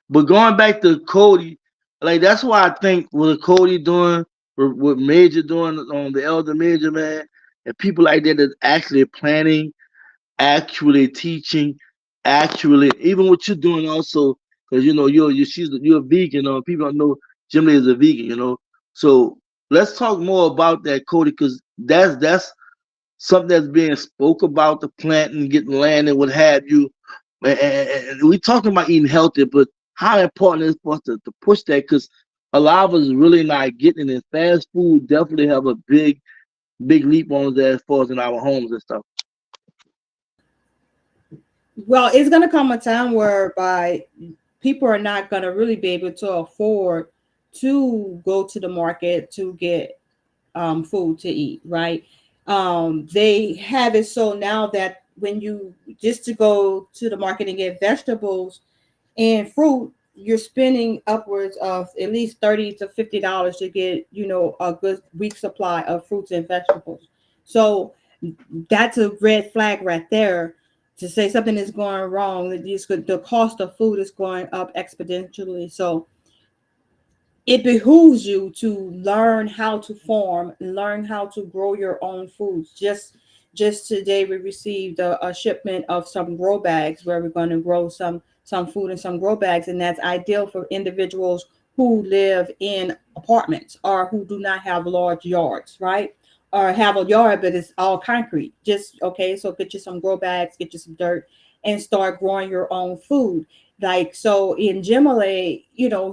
But going back to Cody, like that's why I think what Cody doing, what Major doing on the Elder Major, man, and people like that that's actually planning, actually teaching, actually even what you're doing also, because you're a vegan. People don't know Jim Lee is a vegan. So let's talk more about that, Cody, because that's something that's being spoke about, the planting, getting land and what have you. And we talking about eating healthy, but how important it is for us to push that, because a lot of us is really not getting it. And fast food definitely have a big leap on that as far as in our homes and stuff. Well, it's going to come a time whereby people are not going to really be able to afford to go to the market to get food to eat, right? They have it so now that when you just to go to the market and get vegetables and fruit, you're spending upwards of at least $30 to $50 to get a good week supply of fruits and vegetables. So that's a red flag right there to say something is going wrong. That the cost of food is going up exponentially. So it behooves you to learn how to farm, learn how to grow your own foods. Just today we received a shipment of some grow bags where we're going to grow some food in some grow bags, and that's ideal for individuals who live in apartments or who do not have large yards, right? Or have a yard but it's all concrete. Just okay, so get you some grow bags, get you some dirt, and start growing your own food. Like so in Jemele,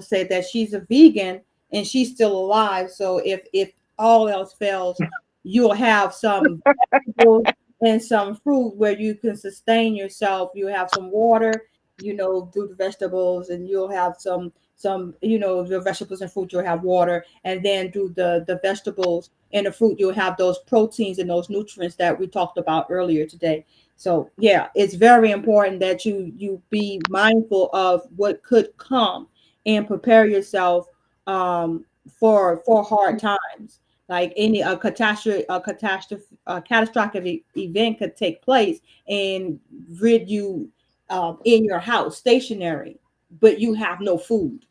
said that she's a vegan and she's still alive. So if all else fails, you'll have some vegetables and some fruit where you can sustain yourself. You have some water, do the vegetables, and you'll have some the vegetables and fruit. You'll have water, and then do the vegetables and the fruit. You'll have those proteins and those nutrients that we talked about earlier today. So yeah, it's very important that you be mindful of what could come and prepare yourself for hard times. Like any a catastrophic event could take place and rid you in your house stationary, but you have no food.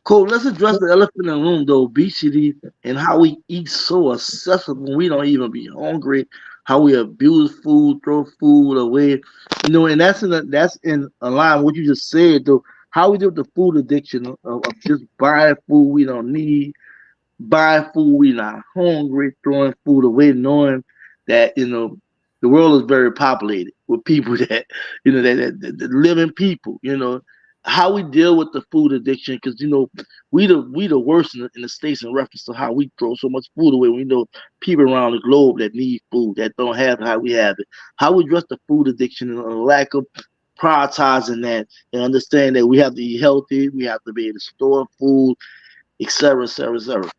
Cool. Let's address the elephant in the room, the obesity, and how we eat so accessible. We don't even be hungry. how we abuse food, throw food away, and that's in line with what you just said though. How we deal with the food addiction of just buying food we don't need, buying food we not hungry, throwing food away, knowing that the world is very populated with people that that living people. How we deal with the food addiction because we the worst in the states in reference to how we throw so much food away. We know people around the globe that need food that don't have how we have it. How we address the food addiction and the lack of prioritizing that and understand that we have to eat healthy, we have to be able to store food, etc., etc., etc.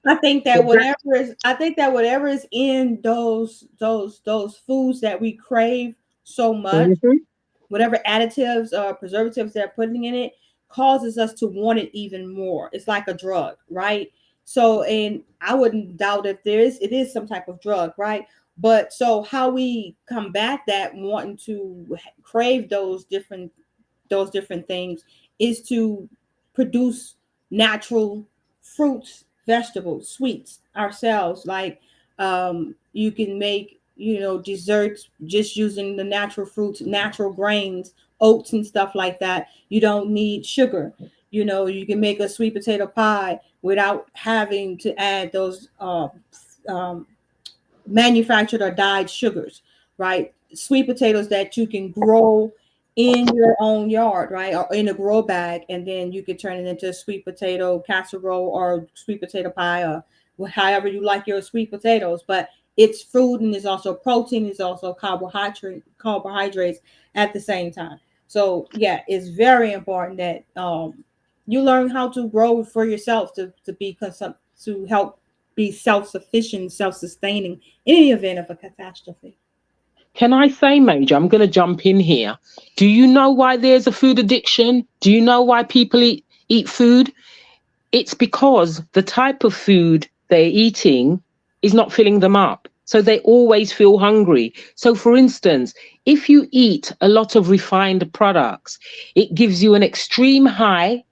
I think that whatever is in those foods that we crave so much, Mhm. whatever additives or preservatives they're putting in it, causes us to want it even more. It's like a drug, right? So, and I wouldn't doubt if it is some type of drug, right? But so how we combat that wanting to crave those different things is to produce natural fruits, vegetables, sweets ourselves. Like you can make, desserts just using the natural fruits, natural grains, oats and stuff like that. You don't need sugar. You can make a sweet potato pie without having to add those um, manufactured or dyed sugars, right? Sweet potatoes that you can grow in your own yard, right? Or in a grow bag, and then you could turn it into a sweet potato casserole or sweet potato pie or however you like your sweet potatoes. But it's food and it's also protein, it's also carbohydrates at the same time. So yeah, it's very important that you learn how to grow for yourself to be to help be self-sufficient, self-sustaining in the event of a catastrophe. Can I say, Major, I'm going to jump in here. Do you know why there's a food addiction? Do you know why people eat food? It's because the type of food they're eating is not filling them up. So they always feel hungry. So, for instance, if you eat a lot of refined products, it gives you an extreme high,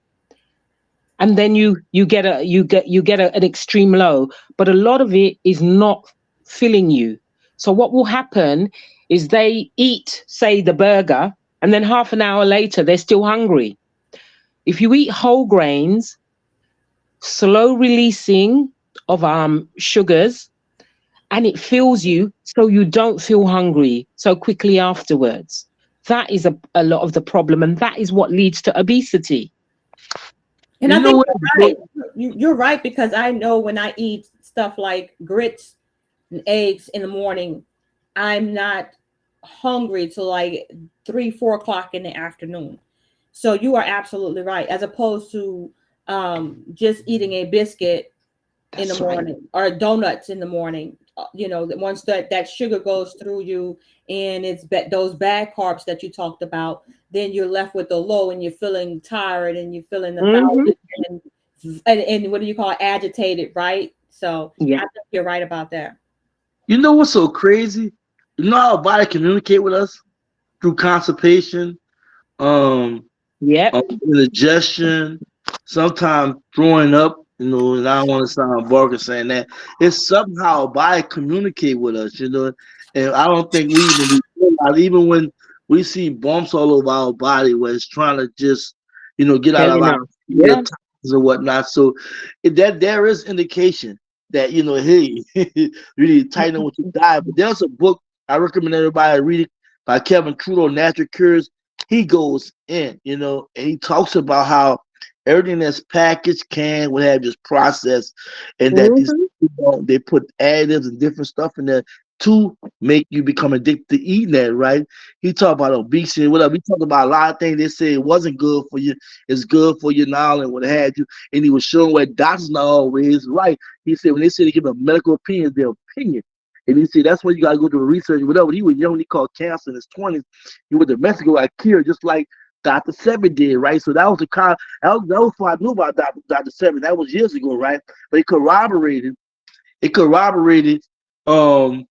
and then an extreme low. But a lot of it is not filling you. So what will happen is they eat, say, the burger, and then half an hour later they're still hungry. If you eat whole grains, slow releasing of sugars, and it fills you so you don't feel hungry so quickly afterwards. That is a lot of the problem, and that is what leads to obesity. And You I know think what? you're right. You're right because I know when I eat stuff like grits and eggs in the morning, I'm not hungry till like 3, 4 o'clock in the afternoon. So you are absolutely right. As opposed to just eating a biscuit in the That's right. morning or donuts in the morning. That once that sugar goes through you and it's those bad carbs that you talked about, then you're left with the low and you're feeling tired and you're feeling Hmm. lethargic and what do you call it, agitated, right? So I Yeah. think you're right about that. You know what's so crazy? You know how our body communicate with us through constipation, um, Yep. indigestion, sometimes throwing up. And I don't want to sound vulgar saying that. It's somehow our body communicate with us. And I don't think we even realize, even when we see bumps all over our body, where it's trying to just get out of Telling our us. ear Yeah. toxins or whatnot. So that there is indication that hey, you need to tighten up with your diet. But there's a book I recommend everybody read it by Kevin Trudeau, Natural Cures. He goes in, and he talks about how everything that's packaged, canned, what have just processed, and that these Hmm. they put additives and different stuff in there to make you become addicted to eating that, right? He talked about obesity and whatever. He talked about a lot of things they say it wasn't good for you, it's good for you now and what have you. And he was showing where doctors not always right. He said when they say they give a medical opinion, their opinion. And he said that's when you gotta go do research, whatever. He was young, he caught cancer in his 20s. He went to Mexico, got cured, just like Dr. Sebi did, right? So that was the kind that was what I knew about Dr. Sebi. That was years ago, right? But it corroborated um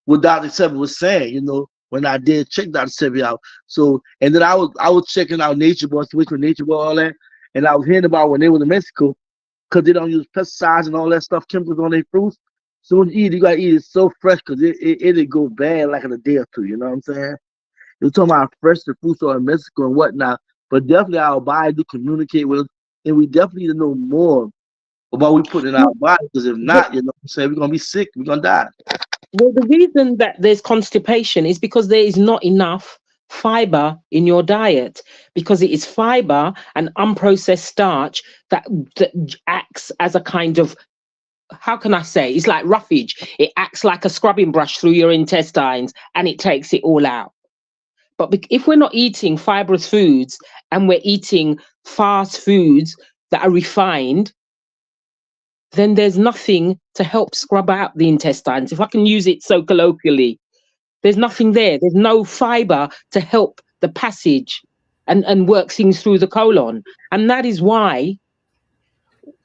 what Dr. Sebi was saying, when I did check Dr. Sebi out. So and then I was checking out Nature Boy, switch with Nature Boy, all that, and I was hearing about when they were in Mexico, because they don't use pesticides and all that stuff, chemicals on their fruits. Soon as you eat, you gotta eat it so fresh because it'll go bad like in a day or two. You know what I'm saying? You're talking about fresh the food store in Mexico and whatnot, but definitely our body do communicate with us, and we definitely need to know more about what we put in our Well, body because if the, not, you know what I'm saying, we're gonna be sick, we're gonna die. well, the reason that there's constipation is because there is not enough fiber in your diet, because it is fiber and unprocessed starch that, that acts as a kind of, how can I say, it's like roughage. It acts like a scrubbing brush through your intestines and it takes it all out. But if we're not eating fibrous foods and we're eating fast foods that are refined, then there's nothing to help scrub out the intestines. If I can use it so colloquially, there's nothing there. There's no fiber to help the passage and work things through the colon. And that is why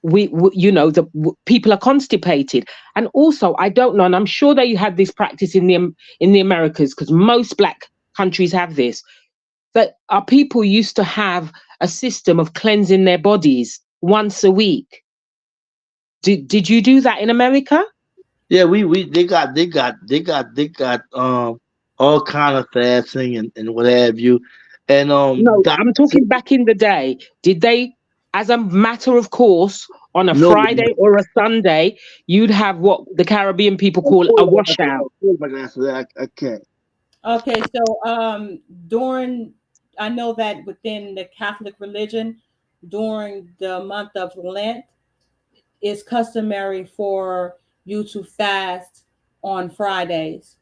people are constipated. And also, I don't know, and I'm sure they had this practice in the Americas, because most black countries have this, that our people used to have a system of cleansing their bodies once a week. Did you do that in America? Yeah, we they got all kind of fasting and what have you, and No, doctors I'm talking back in the day. Did they, as a matter of course, on a no. Friday or a Sunday, you'd have what the Caribbean people call a washout? My God, so I can't. Okay, so during, I know that within the Catholic religion, during the month of Lent, it's customary for you to fast on Fridays.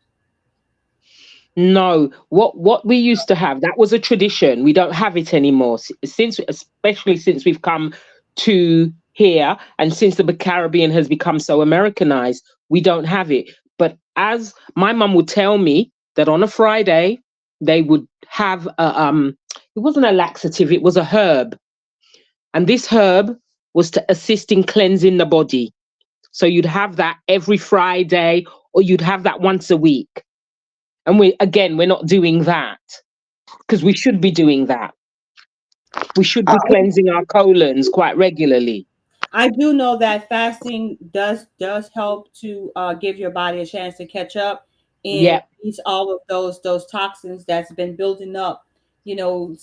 No, what we used to have, that was a tradition. We don't have it anymore since, especially since we've come to here and since the Caribbean has become so Americanized, we don't have it. But as my mum would tell me that on a Friday they would have it wasn't a laxative, it was a herb, and this herb was to assist in cleansing the body. So you'd have that every Friday, or you'd have that once a week. And we're not doing that, because we should be doing that. We should be cleansing our colons quite regularly. I do know that fasting does help to give your body a chance to catch up and Yeah. release all of those toxins that's been building up. You know,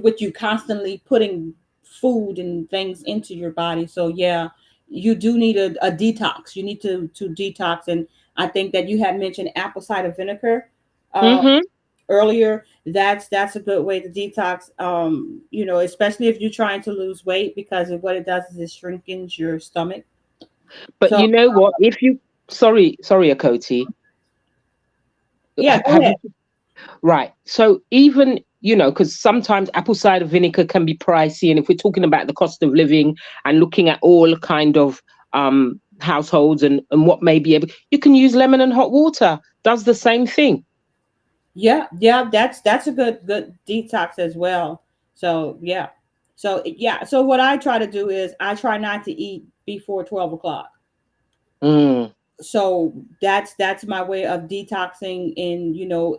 with you constantly putting food and things into your body. So yeah, you do need a detox. You need to detox, and I think that you had mentioned apple cider vinegar. Uh, Mm-hmm. Earlier, that's a good way to detox, especially if you're trying to lose weight, because what it does is it shrinkens your stomach. But So you know what? If you, sorry, Akoti, yeah, go have ahead. you, right? So even, because sometimes apple cider vinegar can be pricey, and if we're talking about the cost of living and looking at all kind of households and what may be able, you can use lemon and hot water. Does the same thing. Yeah, that's a good detox as well. So yeah, so what I try to do is I try not to eat before 12 o'clock. Mm, So that's my way of detoxing. And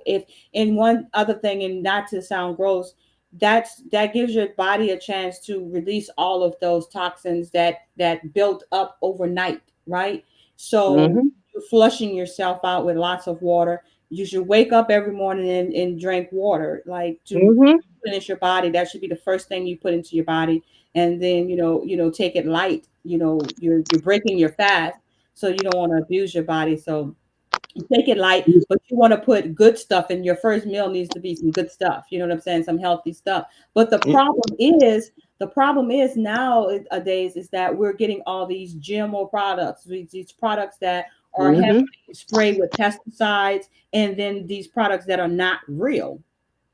if, and one other thing, and not to sound gross, that gives your body a chance to release all of those toxins that built up overnight, right? So mm-hmm, you're flushing yourself out with lots of water. You should wake up every morning and drink water, like, to mm-hmm. replenish your body. That should be the first thing you put into your body. And then take it light. You're breaking your fast, so you don't want to abuse your body. So you take it light, but you want to put good stuff in. Your first meal needs to be some good stuff. You know what I'm saying? Some healthy stuff. But the problem is nowadays is that we're getting all these GMO products, these products that are heavily Mm-hmm. sprayed with pesticides, and then these products that are not real.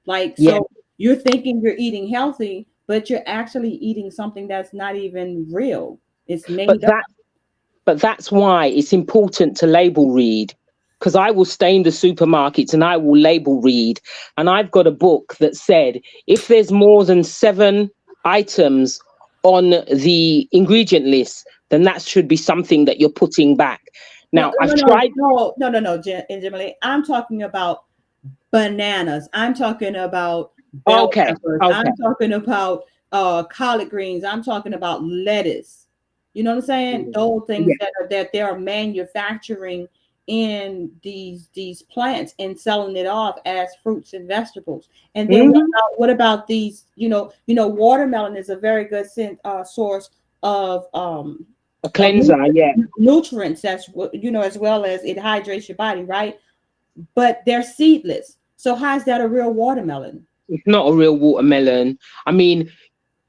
Like, Yeah. so you're thinking you're eating healthy, but you're actually eating something that's not even real. It's But made up. that But that's why it's important to label read. Because I will stay in the supermarkets and I will label read. And I've got a book that said if there's more than 7 items on the ingredient list, then that should be something that you're putting back. No, Now, no, I've no, tried. no, no, no, no, Jimmy. I'm talking about bananas. I'm talking about bell Okay, peppers. okay. I'm talking about collard greens. I'm talking about lettuce. You know what I'm saying? Those things Yeah. that they are manufacturing in these plants and selling it off as fruits and vegetables. And then Hmm. what about these? Watermelon is a very good source of A cleanser, yeah. nutrients. As well as it hydrates your body, right? But they're seedless. So how's that a real watermelon? It's not a real watermelon. I mean,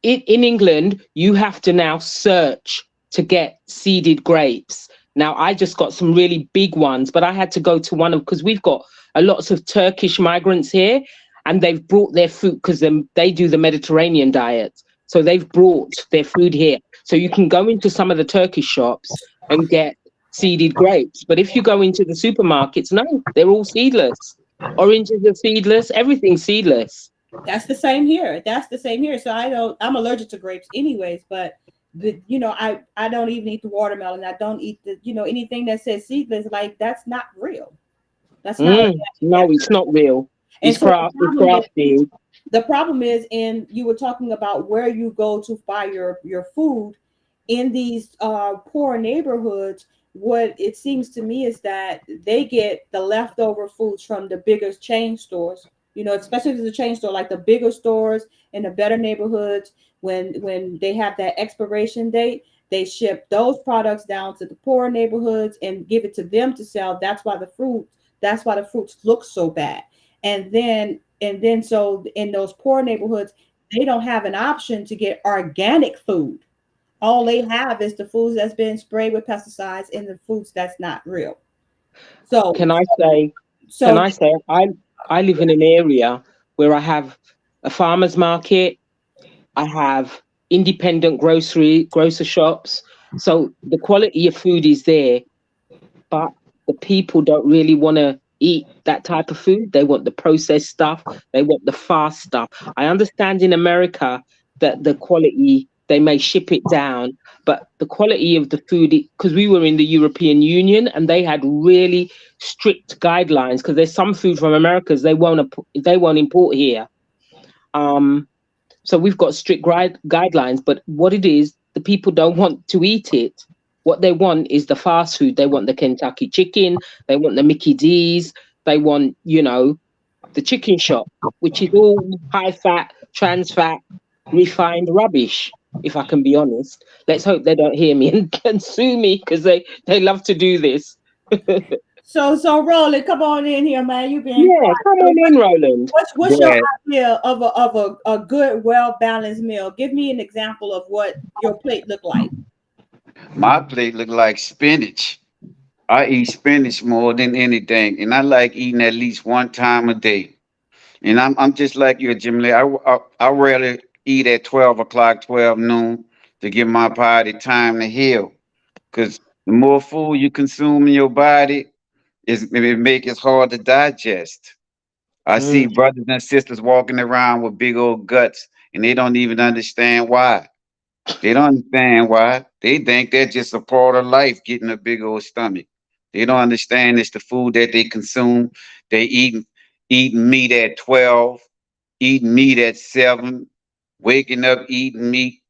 in England, you have to now search to get seeded grapes. Now, I just got some really big ones, but I had to go to one of, because we've got a lots of Turkish migrants here, and they've brought their food because they do the Mediterranean diet. So they've brought their food here. So you can go into some of the Turkish shops and get seeded grapes. But if you go into the supermarkets, no, they're all seedless. Oranges are seedless, everything's seedless. That's the same here. That's the same here. So I'm allergic to grapes anyways, but I don't even eat the watermelon. I don't eat anything that says seedless. Like that's not real. That's not No, that's it's not real. and so It's crafty. the problem is, and you were talking about where you go to buy your food in these poor neighborhoods. What it seems to me is that they get the leftover foods from the bigger chain stores, especially if it's a chain store, like the bigger stores in the better neighborhoods. When they have that expiration date, they ship those products down to the poor neighborhoods and give it to them to sell. That's why the fruits look so bad. And then so in those poor neighborhoods, they don't have an option to get organic food. All they have is the foods that's been sprayed with pesticides and the foods that's not real. So Can I say, can so I say, I live in an area where I have a farmer's market, I have independent grocer shops. So the quality of food is there, but the people don't really want to eat that type of food. They want the processed stuff, they want the fast stuff. I understand in America that the quality, they may ship it down, but the quality of the food, because we were in the European Union and they had really strict guidelines, because there's some food from Americas they won't import here. Um, so we've got strict guidelines, but what it is, the people don't want to eat it. What they want is the fast food. They want the Kentucky chicken, they want the Mickey D's, they want, the chicken shop, which is all high fat, trans fat, refined rubbish, if I can be honest. Let's hope they don't hear me and sue me, because they love to do this. so Roland, come on in here, man. You being Yeah, quiet. come So on in, Roland. what's your Yeah, idea of a good, well balanced meal? Give me an example of what your plate look like. my plate look like spinach. I eat spinach more than anything, and I like eating at least one time a day. And I'm just like you, Jim Lee. I rarely eat at 12 o'clock, 12 noon to give my body time to heal. Because the more food you consume in your body, it make it hard to digest. I see Mm. brothers and sisters walking around with big old guts, and they don't even understand why. They don't understand why. They think that's just a part of life, getting a big old stomach. They don't understand it's the food that they consume. They eating meat at 12, eating meat at 7, waking up eating meat.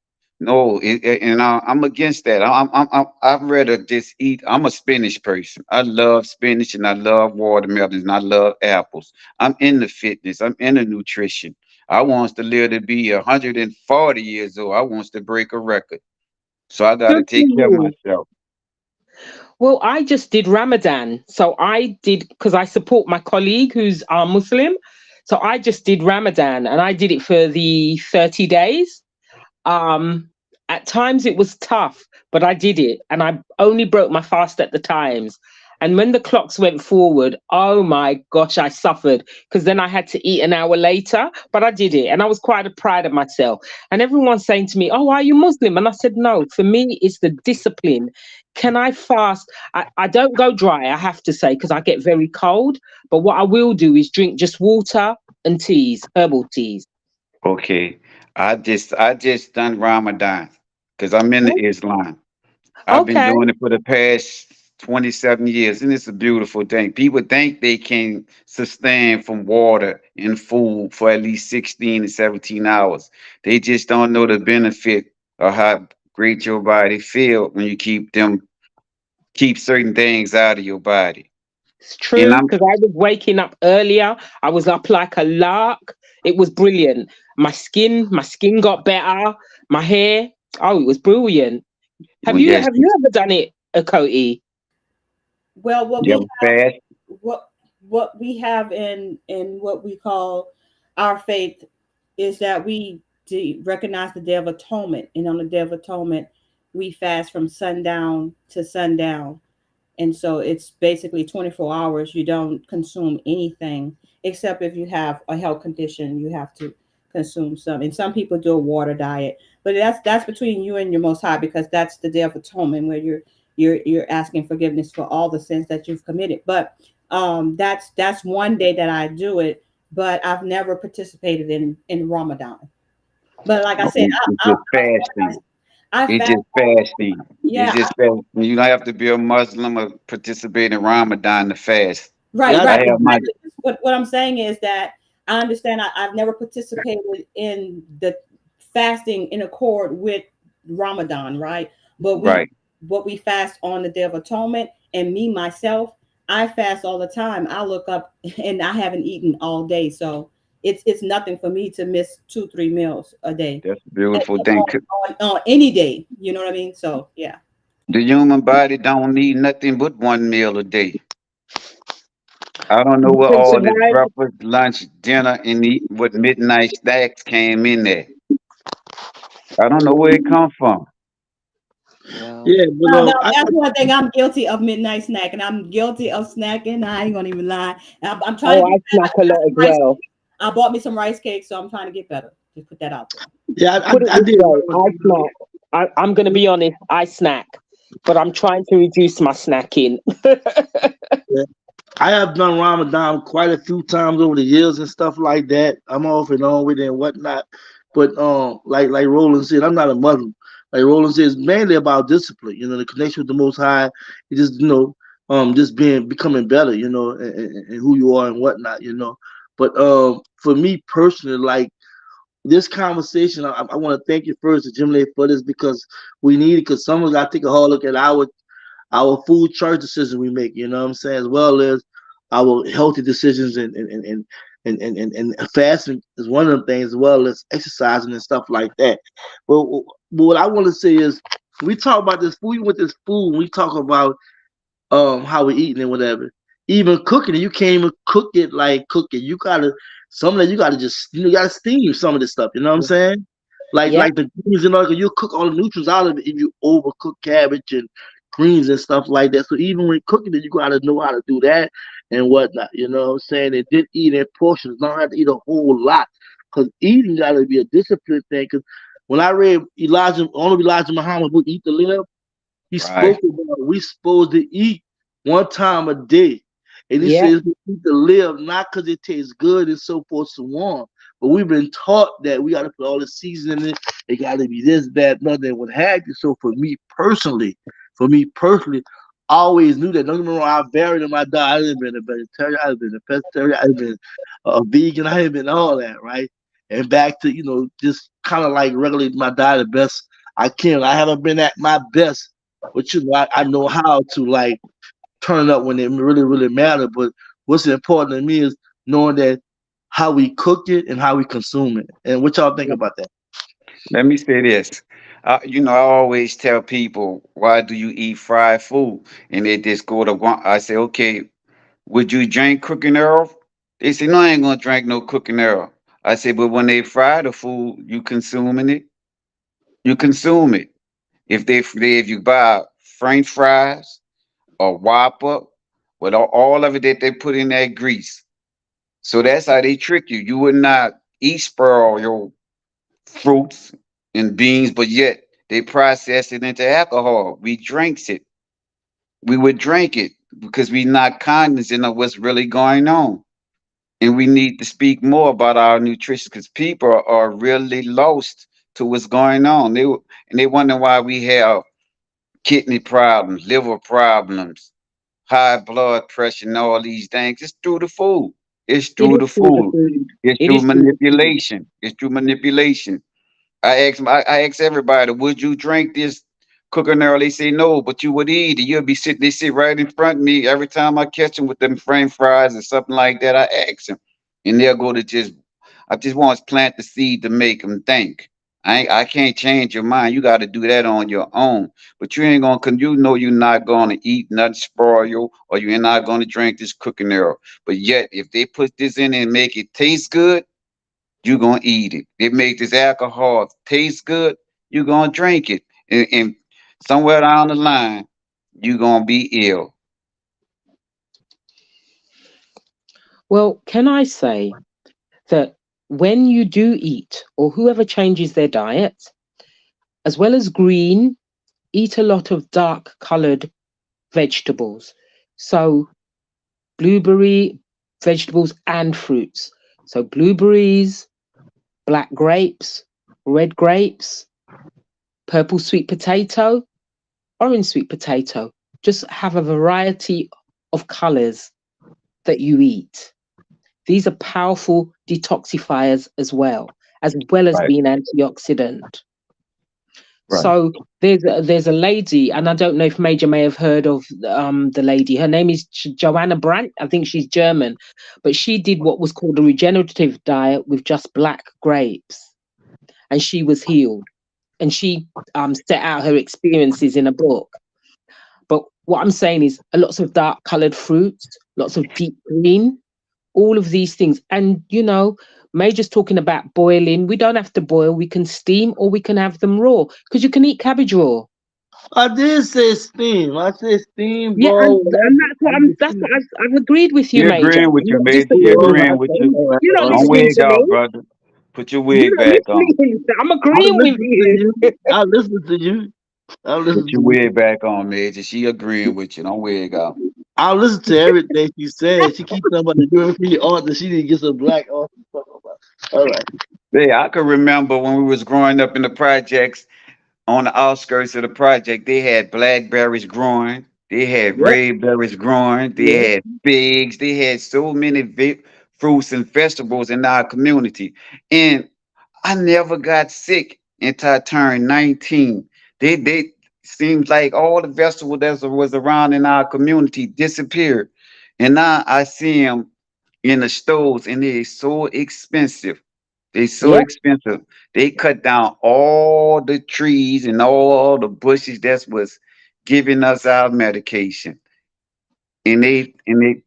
No, and I'm against that. I'd rather just eat. I'm a spinach person. I love spinach and I love watermelons and I love apples. I'm into fitness. I'm into nutrition. I wants to live to be 140 years old. I wants to break a record. So I got Good to for take care of you. myself. Well, I just did Ramadan. So I did, because I support my colleague who's Muslim. So I just did Ramadan and I did it for the 30 days. Um, at times it was tough, but I did it, and I only broke my fast at the times. And when the clocks went forward, oh my gosh, I suffered, because then I had to eat an hour later, but I did it, and I was quite proud of myself. And everyone's saying to me, "Oh, are you Muslim?" And I said, "No, for me, it's the discipline. Can I fast? I don't go dry, I have to say, because I get very cold. But what I will do is drink just water and teas, herbal teas." Okay. I just done Ramadan because I'm in the Islam. I've been Okay. doing it for the past 27 years, and it's a beautiful thing. People think they can sustain from water and food for at least 16 to 17 hours. They just don't know the benefit of how great your body feel when you keep certain things out of your body. It's And true I'm because I was waking up earlier. I was up like a lark. It was brilliant. My skin got better. My hair, oh, it was brilliant. Have well, you yes, have you ever done it, Akoti? Well, what you we ever fast? what what we have in what we call our faith is that we recognize the Day of Atonement, and on the Day of Atonement, we fast from sundown to sundown. And so it's basically 24 hours. You don't consume anything except if you have a health condition, you have to consume some. And some people do a water diet, but that's between you and your Most High, because that's the Day of Atonement where you're asking forgiveness for all the sins that you've committed. But that's one day that I do it, but I've never participated in Ramadan. But like I Oh, said, it's just fasting. I It's fast. just fasting. It's Yeah, just fasting. You don't have to be a Muslim or participate in Ramadan to fast. right, Yeah, right. I have my Exactly. What I'm saying is that I understand I've never participated in the fasting in accord with Ramadan, right? But right. we fast on the Day of Atonement, and me myself, I fast all the time. I look up and I haven't eaten all day, so it's nothing for me to miss 2-3 meals a day. That's a Eh, beautiful thing. on any day, you know what I mean? So yeah. The human body don't need nothing but one meal a day. I don't know You where can all this survive. breakfast, lunch, dinner, and what midnight snacks came in there. I don't know where it come from. Well, yeah, but No, no, that's one thing. I'm guilty of midnight snack, and I'm guilty of snacking. I ain't gonna even lie. I'm trying oh, to I get better. snack a I got lot as some rice well. cakes. I bought me some rice cakes, so I'm trying to get better. Just put that out there. yeah, Put it I this did way, I Ramadan. snack. I'm going to be honest, I snack, but I'm trying to reduce my snacking. Yeah. I have done Ramadan quite a few times over the years and stuff like that. I'm off and on with it and whatnot. But like Roland said, I'm not a Muslim. Like Roland said, it's mainly about discipline. You know, the connection with the Most High. It just just becoming better. And who you are and whatnot. But for me personally, like this conversation, I want to thank you first, Jim Lee, for this because we need it. Because someone's got to take a hard look at our food choice decisions we make, you know what I'm saying, as well as our healthy decisions and fasting is one of them things, as well as exercising and stuff like that. But what I want to say is we talk about this food with this food, we talk about how we eating and whatever. Even cooking it, you can't even cook it like cooking. You gotta some of that you gotta just you gotta steam some of this stuff, you know what I'm saying? Like Yeah, like the greens and all, 'cause you'll cook all the nutrients out of it if you overcook cabbage and greens and stuff like that. So even when cooking it, you gotta know how to do that and whatnot. You know what I'm saying? And then eat in portions. Don't have to eat a whole lot. Cause eating gotta be a discipline thing. Cause when I read Elijah Muhammad book Eat to Live, he Right. spoke about we supposed to eat one time a day. And he yeah, says we need to live not because it tastes good and so forth, so on. But we've been taught that we got to put all the seasoning in it. It got to be this, that, nothing, what have you. So for me personally, I always knew that. Don't get me wrong, I varied in my diet. I've been a vegetarian, I've been a pescatarian, I've been a vegan, I've been all that, right? And back to, just kind of like regulating my diet the best I can. I haven't been at my best, but I know how to like turn up when it really, really matters. But what's important to me is knowing that how we cook it and how we consume it. And what y'all think yeah. about that? Let me say this. I always tell people, why do you eat fried food? And they just go to one. I say, okay, would you drink cooking oil? They say, no, I ain't gonna drink no cooking oil. I say, but when they fry the food, you consuming it. You consume it. If you buy French fries or Whopper, with all of it that they put in that grease, so that's how they trick you. You would not eat spoil your fruits and beans, but yet they process it into alcohol. We drinks it. We would drink it because we not cognizant of what's really going on. And we need to speak more about our nutrition because people are really lost to what's going on. And they wonder why we have kidney problems, liver problems, high blood pressure, and all these things. It's through the food. It's It through is the through the food. food. It's It through is through the food. manipulation. It's through manipulation. I ask everybody, would you drink this cooking oil? They say no, but you would eat it. You'll be sitting, they sit right in front of me every time I catch them with them French fries or something like that. I ask them, and they'll go to just, I just want to plant the seed to make them think. I can't change your mind. You got to do that on your own. But you ain't gonna, cause you know you're not gonna eat nothing spoil, or you're not gonna drink this cooking oil. But yet, if they put this in and make it taste good, you're gonna eat it. It makes this alcohol taste good, you're gonna drink it. And somewhere down the line, you're gonna be ill. Well, can I say that when you do eat, or whoever changes their diet, as well as green, eat a lot of dark coloured vegetables. So, blueberry vegetables and fruits. So, blueberries, black grapes, red grapes, purple sweet potato, orange sweet potato. Just have a variety of colours that you eat. These are powerful detoxifiers as well as Right, being antioxidant. right. So there's a lady, and I don't know if Major may have heard of the lady. Her name is Joanna Brandt. I think she's German, but she did what was called a regenerative diet with just black grapes, and she was healed. And she set out her experiences in a book. But what I'm saying is, lots of dark coloured fruits, lots of deep green, all of these things. And, Major's talking about boiling. We don't have to boil. We can steam or we can have them raw because you can eat cabbage raw. I did say steam. I said steam, Yeah, and, boil, whatever. and that's I what I'm. just That's see. what I've agreed with you, He Major. agreeing with I'm you, not Major. He disagreeing All with right, agreeing you. with So you. all right, you're not all Don't right. listening wig to out, me. brother. Put your You're wig not back on. listening. I'm I'll agreeing with listen to you. you. I'll listen to you. I'll Put listen to your you. wig back on, Major. She agreeing with you. Don't wig out. I'll listen to everything she said. She keeps talking about the European art that she didn't get some black art. All right. Yeah, I can remember when we was growing up in the projects, on the outskirts of the project, they had blackberries growing, they had Yep. red berries growing, they Yep. had figs, they had so many fruits and vegetables in our community. And I never got sick until I turned 19. They seems like all the vegetables that was around in our community disappeared. And now I see them in the stores and they're so expensive. They so Yep. expensive. They cut down all the trees and all the bushes that was giving us our medication. And they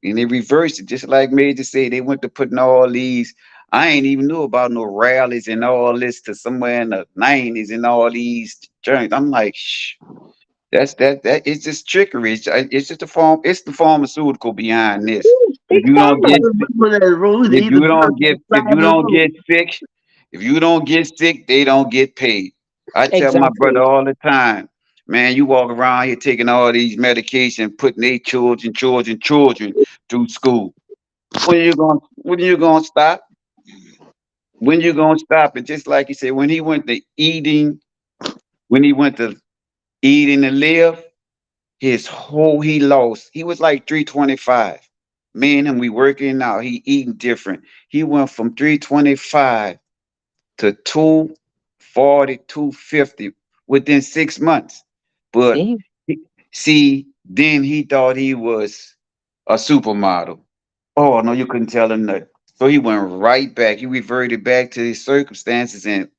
reversed it, just like Major said. They went to putting all these. I ain't even knew about no rallies and all this to somewhere in the 90s and all these joints. I'm like, shh. That it's just trickery. It's just the form. It's the pharmaceutical behind this. Ooh, If big you don't I pharma. get remember that rule. They if eat the you drugs don't on get the if side you of the don't road. get sick, if you don't get sick, they don't get paid. I tell my brother Exactly. all the time, man, you walk around here taking all these medication, putting their children through school. When you gonna stop? When you gonna stop it? Just like you said, when he went to eating and live, he lost. He was like 325. Me and him, we working out. He eating different. He went from 325 to 240, 250 within 6 months. But Damn. see, then he thought he was a supermodel. Oh no, you couldn't tell him that. So he went right back. He reverted back to his circumstances and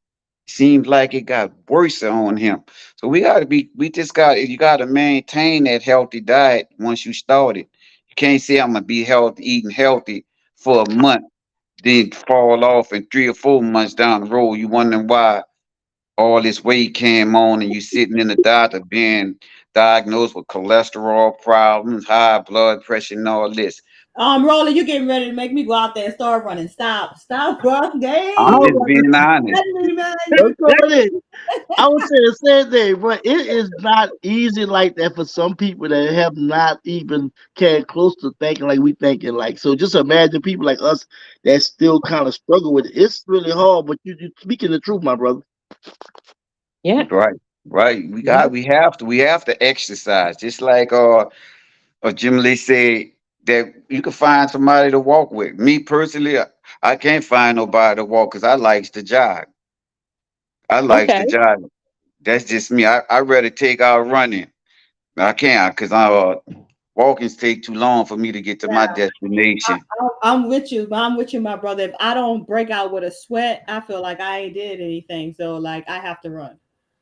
seemed like it got worse on him. So you gotta maintain that healthy diet once you start it. You can't say I'm gonna be healthy, eating healthy for a month, then fall off in 3 or 4 months down the road. You wondering why all this weight came on and you sitting in the doctor being diagnosed with cholesterol problems, high blood pressure, and all this. Roland, you getting ready to make me go out there and start running. Stop, Ross. I'm All Dang. just right. being honest. Let me remind That's you. all it is. I would say the same thing, but it is not easy like that for some people that have not even came close to thinking like we thinking. Like, so just imagine people like us that still kind of struggle with it. It's really hard, but you speaking the truth, my brother. Yeah. Right, right. Yeah. We have to exercise. Just like Jim Lee said that you can find somebody to walk with. Me personally, I can't find nobody to walk because I likes to jog. I like Okay. to jog. That's just me. I rather take out running. I can't because walking's take too long for me to get to my destination. I'm with you. I'm with you, my brother. If I don't break out with a sweat, I feel like I ain't did anything. So like I have to run.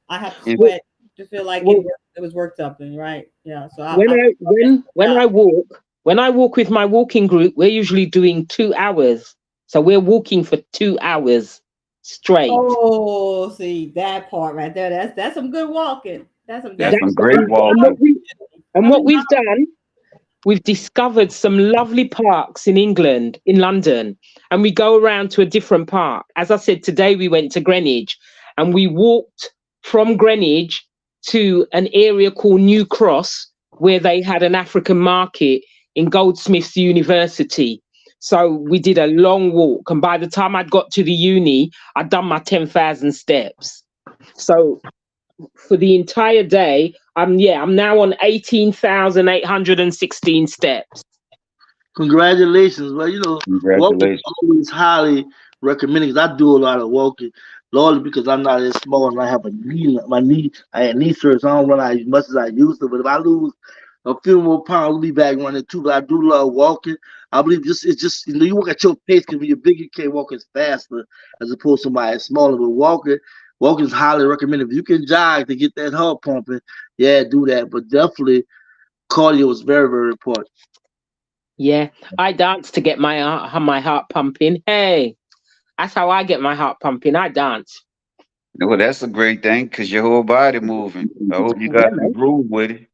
I have to And Well, sweat to feel like well, it was worth something, right? Yeah. So when I I walk with my walking group, we're usually doing 2 hours. So we're walking for 2 hours straight. oh, see that part right there. That's some good walking. That's some that's some That's what great we've and walking. what 100 we've done. We've discovered some lovely parks in England, in London, and we go around to a different park. As I said, today we went to Greenwich and we walked from Greenwich to an area called New Cross, where they had an African market in Goldsmiths University. So we did a long walk, and by the time I'd got to the uni, I'd done my 10,000 steps. So for the entire day, I'm now on 18,816 steps. Congratulations. Well, walking is Congratulations. always highly recommended because I do a lot of walking, largely because I'm not as small and I have I had knee surgery, so I don't run out as much as I used to. But if I lose a few more pounds, I'll be back running too. But I do love walking. I believe it's just you walk at your pace because when you're big, you can't walk as faster as opposed to somebody smaller. But walking is highly recommended. If you can jog to get that heart pumping, yeah, do that. But definitely cardio is very, very important. Yeah, I dance to get my heart pumping. Hey, that's how I get my heart pumping. I dance. Well, that's a great thing because your whole body moving. I hope you Yeah, got some man. groove with it.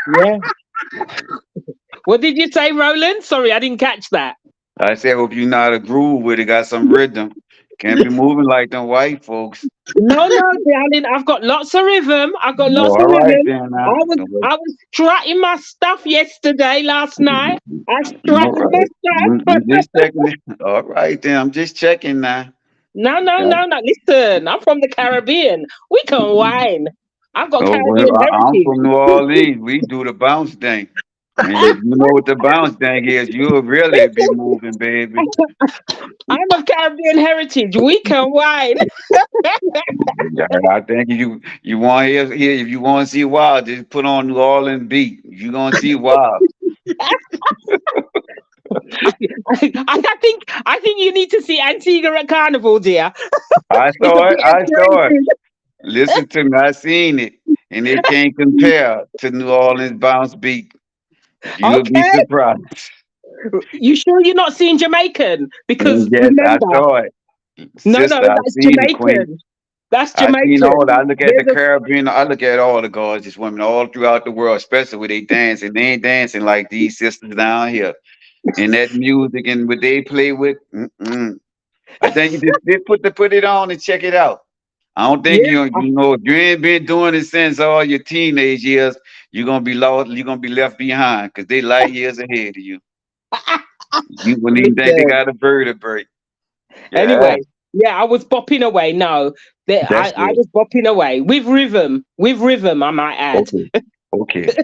Yeah. What did you say, Roland? Sorry, I didn't catch that. I say, I hope you know how to groove with it. Got some rhythm. Can't be moving like them white folks. No, no, darling. I've got lots of rhythm. I've got Oh, lots of all right rhythm. then. Now. I was strutting my stuff yesterday, last night. I All strutted my right. stuff. I'm just checking it. All right then. I'm just checking now. No, no, Yeah. no, no. Listen, I'm from the Caribbean. We can wine. I've got Oh, Caribbean I'm heritage. from New Orleans. We do the bounce thing. And if you know what the bounce thing is, you'll really be moving, baby. I'm of Caribbean heritage. We can wine. Yeah, I think you want to hear if you want to see Wild, just put on New Orleans beat. You gonna see Wild. I think you need to see Antigua at Carnival, dear. I It's a saw it. bit I saw it. aggressive. Listen to me. I seen it, and it can't compare to New Orleans bounce beat. You'll be Okay. surprised. You sure you're not seeing Jamaican? Because Yes, I remember, saw it, no, no, sister. I that's seen it, Queen. Jamaican. That's I seen all that. Jamaican. I look at the There's a Caribbean. I look at all the gorgeous women all throughout the world, especially when they dancing. They ain't dancing like these sisters down here. And that music and what they play with. Mm-mm. I think you just did put it on and check it out. I don't think yeah. you know if you ain't been doing it since all your teenage years, you're gonna be lost. You're gonna be left behind because they light years ahead of you. You wouldn't even think they Listen. got a vertebrae. Yeah, Anyway, yeah, I was bopping away. No, that's I good. was bopping away with rhythm. With rhythm, I might add. Okay. Okay.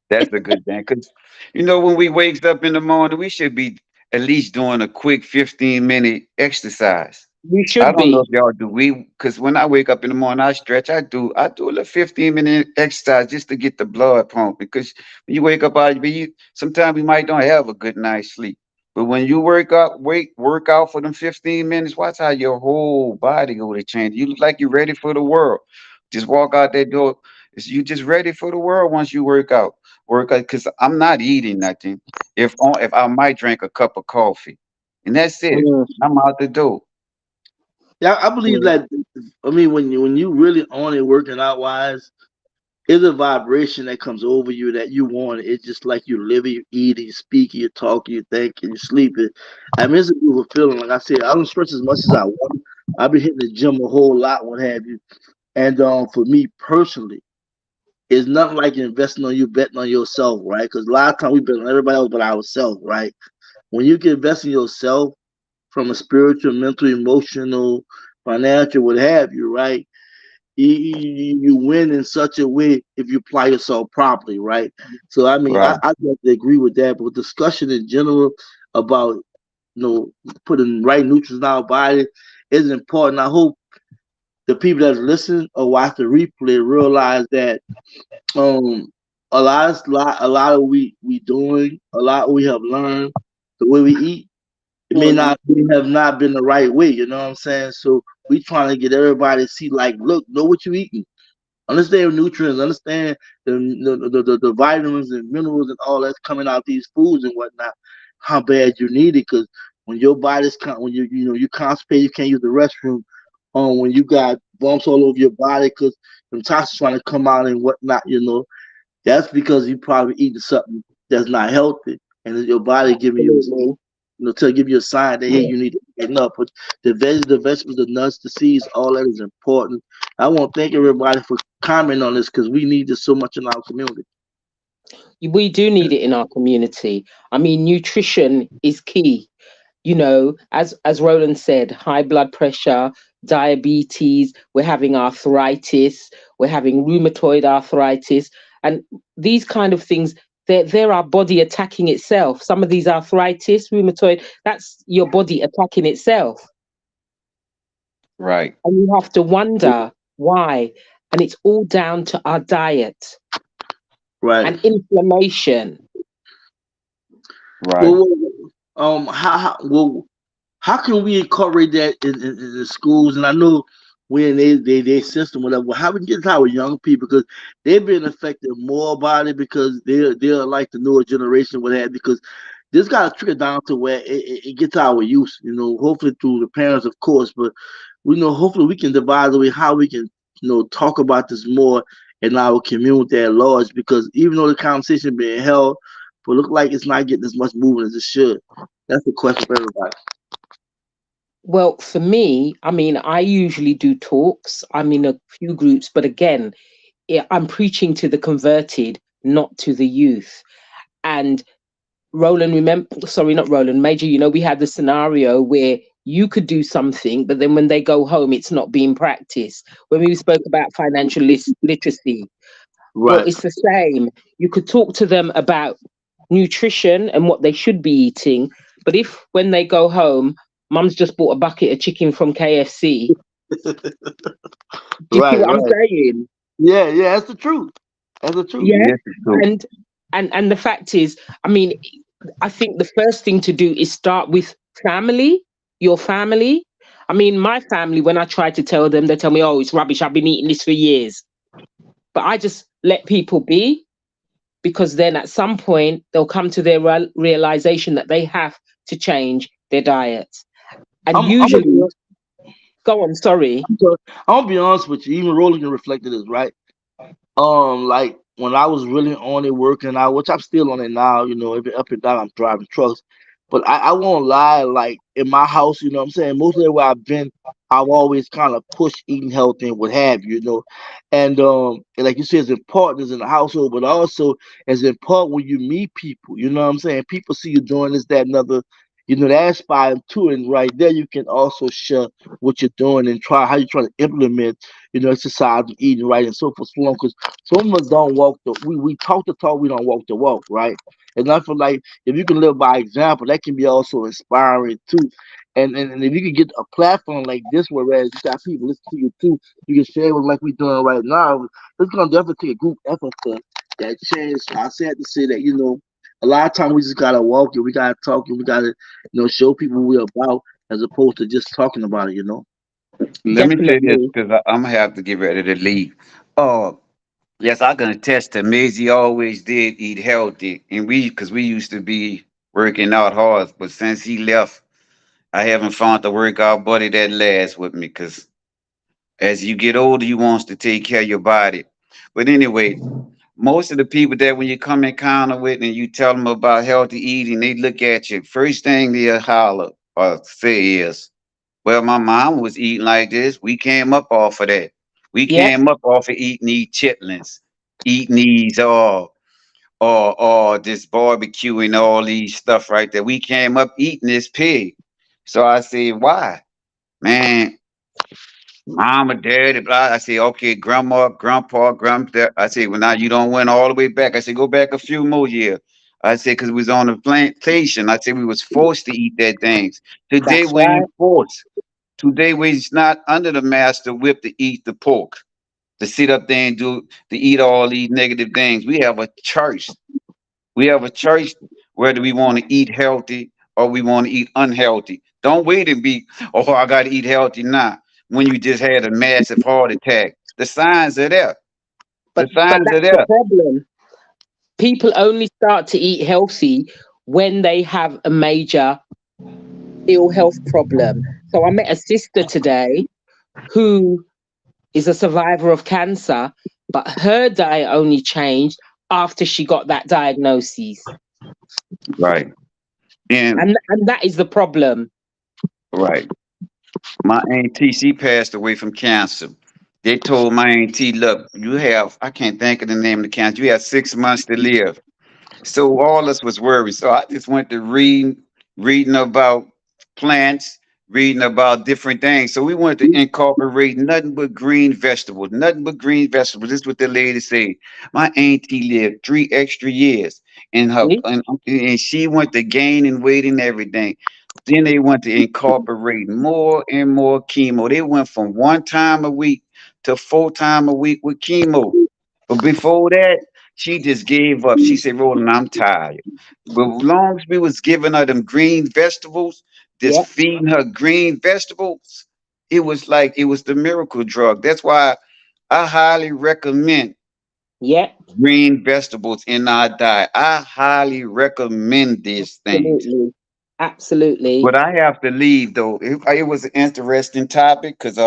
That's a good thing. Because, when we wake up in the morning, we should be at least doing a quick 15-minute exercise. We I should don't know be. if y'all do. Because when I wake up in the morning, I stretch. I do a little 15-minute exercise just to get the blood pumping. Because when you wake up out of bed, sometimes we might don't have a good night's sleep. But when you work out for them 15 minutes, watch how your whole body go to change. You look like you're ready for the world. Just walk out that door. You just ready for the world once you work out. Work out because I'm not eating nothing. If I might drink a cup of coffee, and that's it. Mm, I'm out the door. Yeah, I believe mm. that. I mean, when you really on it working out wise, it's a vibration that comes over you that you want. It's just like you live, you eat, you speak, you talk, you think, and you sleep. I mean, it's a beautiful feeling. Like I said, I don't stretch as much as I want. I've been hitting the gym a whole lot, what have you. And for me personally, it's nothing like investing on you, betting on yourself, right? Because a lot of times we bet on everybody else but ourselves, right? When you can invest in yourself from a spiritual, mental, emotional, financial, what have you, right? You win in such a way if you apply yourself properly, right? So I mean, Right. I definitely agree with that. But discussion in general about putting right nutrients in our body is important. I hope the people that listen or watch the replay realize that um a lot of we doing a lot we have learned the way we eat. It may not have not been the right way. You know what I'm saying? So we trying to get everybody to see like, look, know what you eating. Understand nutrients, understand the vitamins and minerals and all that's coming out these foods and whatnot. How bad you need it, because when your body's when you know you constipate, you can't use the restroom. When you got bumps all over your body because them toxins trying to come out and whatnot, that's because you probably eating something that's not healthy, and then your body giving you, Absolutely. to give you a sign that hey, you need to get up. But the vegetables, the nuts, the seeds, all that is important. I want to thank everybody for commenting on this because we need this so much in our community. We do need it in our community. I mean, nutrition is key. As Roland said, high blood pressure, diabetes, we're having arthritis, we're having rheumatoid arthritis, and these kind of things. They're our body attacking itself. Some of these arthritis, rheumatoid, that's your body attacking itself. Right, And you have to wonder why. And it's all down to our diet Right. and inflammation. right. Well, how can we incorporate that in the schools? And I know when they system whatever. How we can get to our young people because they've been affected more by it because they're like the newer generation what have because this got to trickle down to where it gets our use. Hopefully through the parents, of course, but we know hopefully we can devise a way how we can talk about this more in our community at large because even though the conversation being held, but look like it's not getting as much movement as it should. That's the question for everybody. Well, for me, I mean, I usually do talks. I'm in a few groups, but again, I'm preaching to the converted, not to the youth. And Roland, remember, sorry, not Roland, Major, we had the scenario where you could do something, but then when they go home, it's not being practiced. When we spoke about financial literacy, well, Right. it's the same. You could talk to them about nutrition and what they should be eating, but if when they go home, mum's just bought a bucket of chicken from KFC, do you see Right, what I'm right. saying? Yeah, yeah, that's the truth. That's the truth. Yeah. Yes, it's true. And and the fact is, I mean, I think the first thing to do is start with family, your family. I mean, my family, when I try to tell them, they tell me, oh, it's rubbish. I've been eating this for years. But I just let people be because then at some point they'll come to their realization that they have to change their diet. And I'm gonna be, usually, go on, sorry. I'm gonna be honest with you. Even Roland can reflect this, right? Like when I was really on it working out, which I'm still on it now, every up and down I'm driving trucks. But I won't lie, like in my house, what I'm saying, mostly where I've been, I've always kind of pushed eating healthy and what have you. And like you said, it's important as in the household, but also it's important when you meet people, you know what I'm saying? People see you doing this, that, and other, that aspire to, and right there you can also share what you're doing and try how you try to implement, exercise and eating right and so forth, so on. Because some of us don't walk we talk the talk, we don't walk the walk, right? And I feel like if you can live by example, that can be also inspiring too. And if you can get a platform like this, whereas you got people listen to you too, you can share with like we doing right now. It's gonna definitely take a group effort for that change. I said to say that a lot of times we just gotta walk and we gotta talk and we gotta show people what we're about as opposed to just talking about it. Let me say this Definitely. because I'm gonna have to get ready to leave. Oh, yes, I can attest to Maisie always did eat healthy, and because we used to be working out hard, but since he left, I haven't found the workout buddy that lasts with me. Because as you get older, you wants to take care of your body. But anyway, most of the people that when you come in encounter with and you tell them about healthy eating, they look at you. First thing they'll holler or say is, well, my mom was eating like this. We came up off of that. We Yep, came up off of eating these chitlins, eating these or this barbecue and all these stuff right there. We came up eating this pig. So I said, why? Man, mama, daddy, blah. I say, okay, grandma, grandpa, grandpa. I say, well, now you don't went all the way back. I said, go back a few more years. I said, because we was on a plantation. I said we was forced to eat that things. Today that's we right. ain't forced. Today we're not under the master whip to eat the pork, to sit up there and to eat all these negative things. We have a church. We have a choice whether we want to eat healthy or we want to eat unhealthy. Don't wait and be, oh, I got to eat healthy now when you just had a massive heart attack. The signs are there. The But signs are that's the there. problem. People only start to eat healthy when they have a major ill health problem. So I met a sister today who is a survivor of cancer, but her diet only changed after she got that diagnosis. Right. And And that is the problem. right. My auntie, she passed away from cancer. They told my auntie, look, you have, I can't think of the name of the cancer, you have 6 months to live. So all us was worried. So I just went to reading about plants, reading about different things. So we wanted to incorporate nothing but green vegetables, nothing but green vegetables. This is what the lady said. My auntie lived 3 extra years, and See? and she went to gaining weight and everything. Then they went to incorporate more and more chemo. They went from 1 time a week to 4 times a week with chemo. But before that, she just gave up. She said, Roland, I'm tired. But as long as we was giving her them green vegetables, just Yeah, feeding her green vegetables, it was like it was the miracle drug. That's why I highly recommend yeah, green vegetables in our diet. I highly recommend these things. absolutely. Absolutely. But I have to leave though. It was an interesting topic because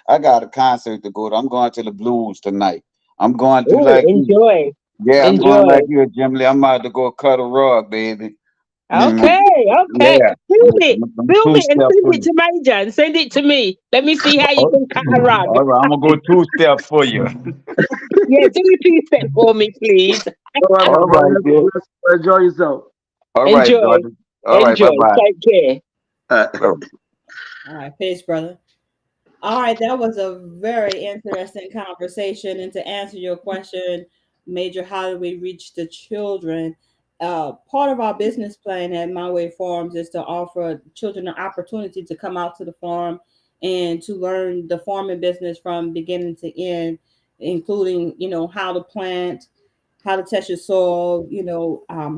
I got a concert to go to. I'm going to the blues tonight. I'm going to Oh, like you. enjoy. Yeah, I'm going Enjoy. like you, Jim Lee. I'm about to go cut a rug, baby. Mm, Okay, okay. yeah, I'm Film two it and step send for it you. to Major and send it to me. Let me see how you All can cut a rug. right, I'm gonna go 2 step for you. Yeah, do a two-step for me, please. All right, my All brother. right, dear. Enjoy yourself. All right, Enjoy. daughter. All right, bye Enjoy. bye. Take care. Uh, All right, peace, brother. All right, that was a very interesting conversation. And to answer your question, Major, how do we reach the children? Part of our business plan at My Way Farms is to offer children an opportunity to come out to the farm and to learn the farming business from beginning to end, including, how to plant, how to test your soil,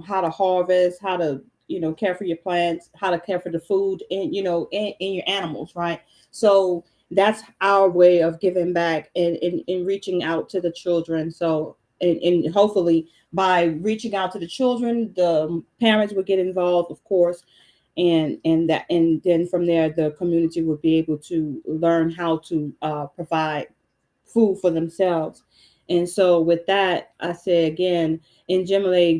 how to harvest, how to, care for your plants, how to care for the food and, and your animals, right? So that's our way of giving back and reaching out to the children. So, and hopefully by reaching out to the children, the parents would get involved, of course, and then from there, the community would be able to learn how to provide food for themselves. And so, with that, I say again, in Gemini,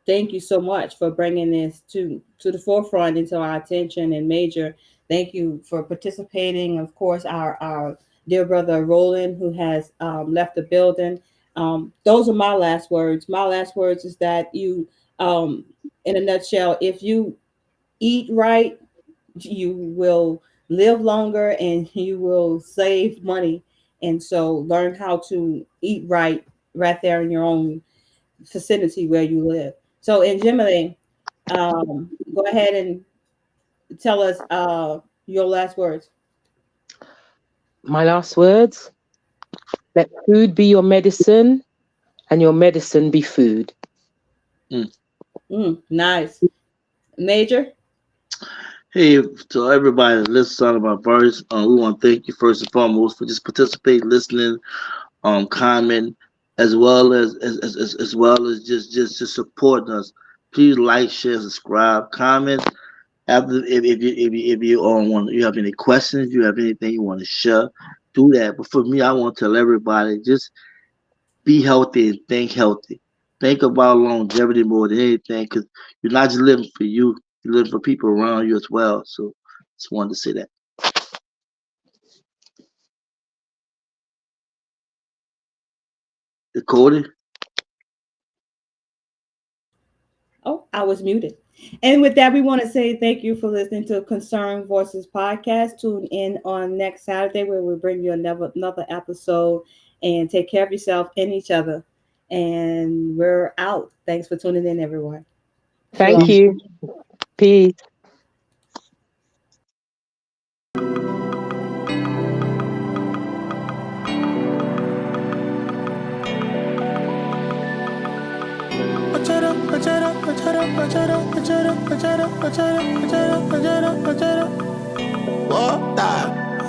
thank you so much for bringing this to the forefront into our attention. And Major, thank you for participating. Of course, our dear brother Roland, who has left the building. Those are my last words. My last words is that um, in a nutshell, if you eat right, you will live longer and you will save money. And so learn how to eat right there in your own vicinity where you live. So in Gemini, go ahead and tell us your last words. My last words. Let food be your medicine and your medicine be food. Nice. Major? Hey, to everybody that listens to my voice, we want to thank you first and foremost for just participating, listening, comment, as well as just supporting us. Please like, share, subscribe, comment. After if you want, you have any questions, you have anything you want to share, do that. But for me, I want to tell everybody just be healthy and think healthy. Think about longevity more than anything, because you're not just living for you, you're living for people around you as well. So just wanted to say that. Cody? Oh, I was muted. And with that, we want to say thank you for listening to Concerned Voices podcast. Tune in on next Saturday where we'll bring you another episode, and take care of yourself and each other. And we're out. Thanks for tuning in, everyone. Thank Shalom. you. Peace.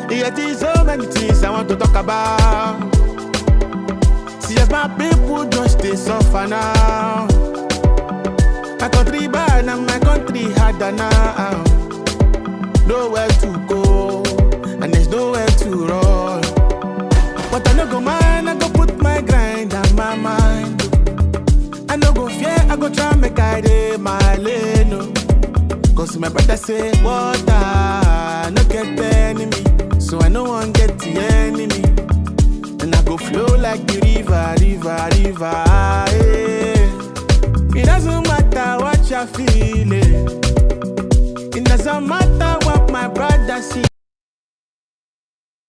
Yet is so many things I want to talk about. See as my people just they suffer now. My country bad and my country harder now. Nowhere to go and there's nowhere to run. But I no go mind, I go put my grind on my mind. I no go fear, I go try make I dey my lane. No. Cause my brother say water no get enemy. So I no one get the enemy. And I go flow like the river, yeah. It doesn't matter what you're feeling.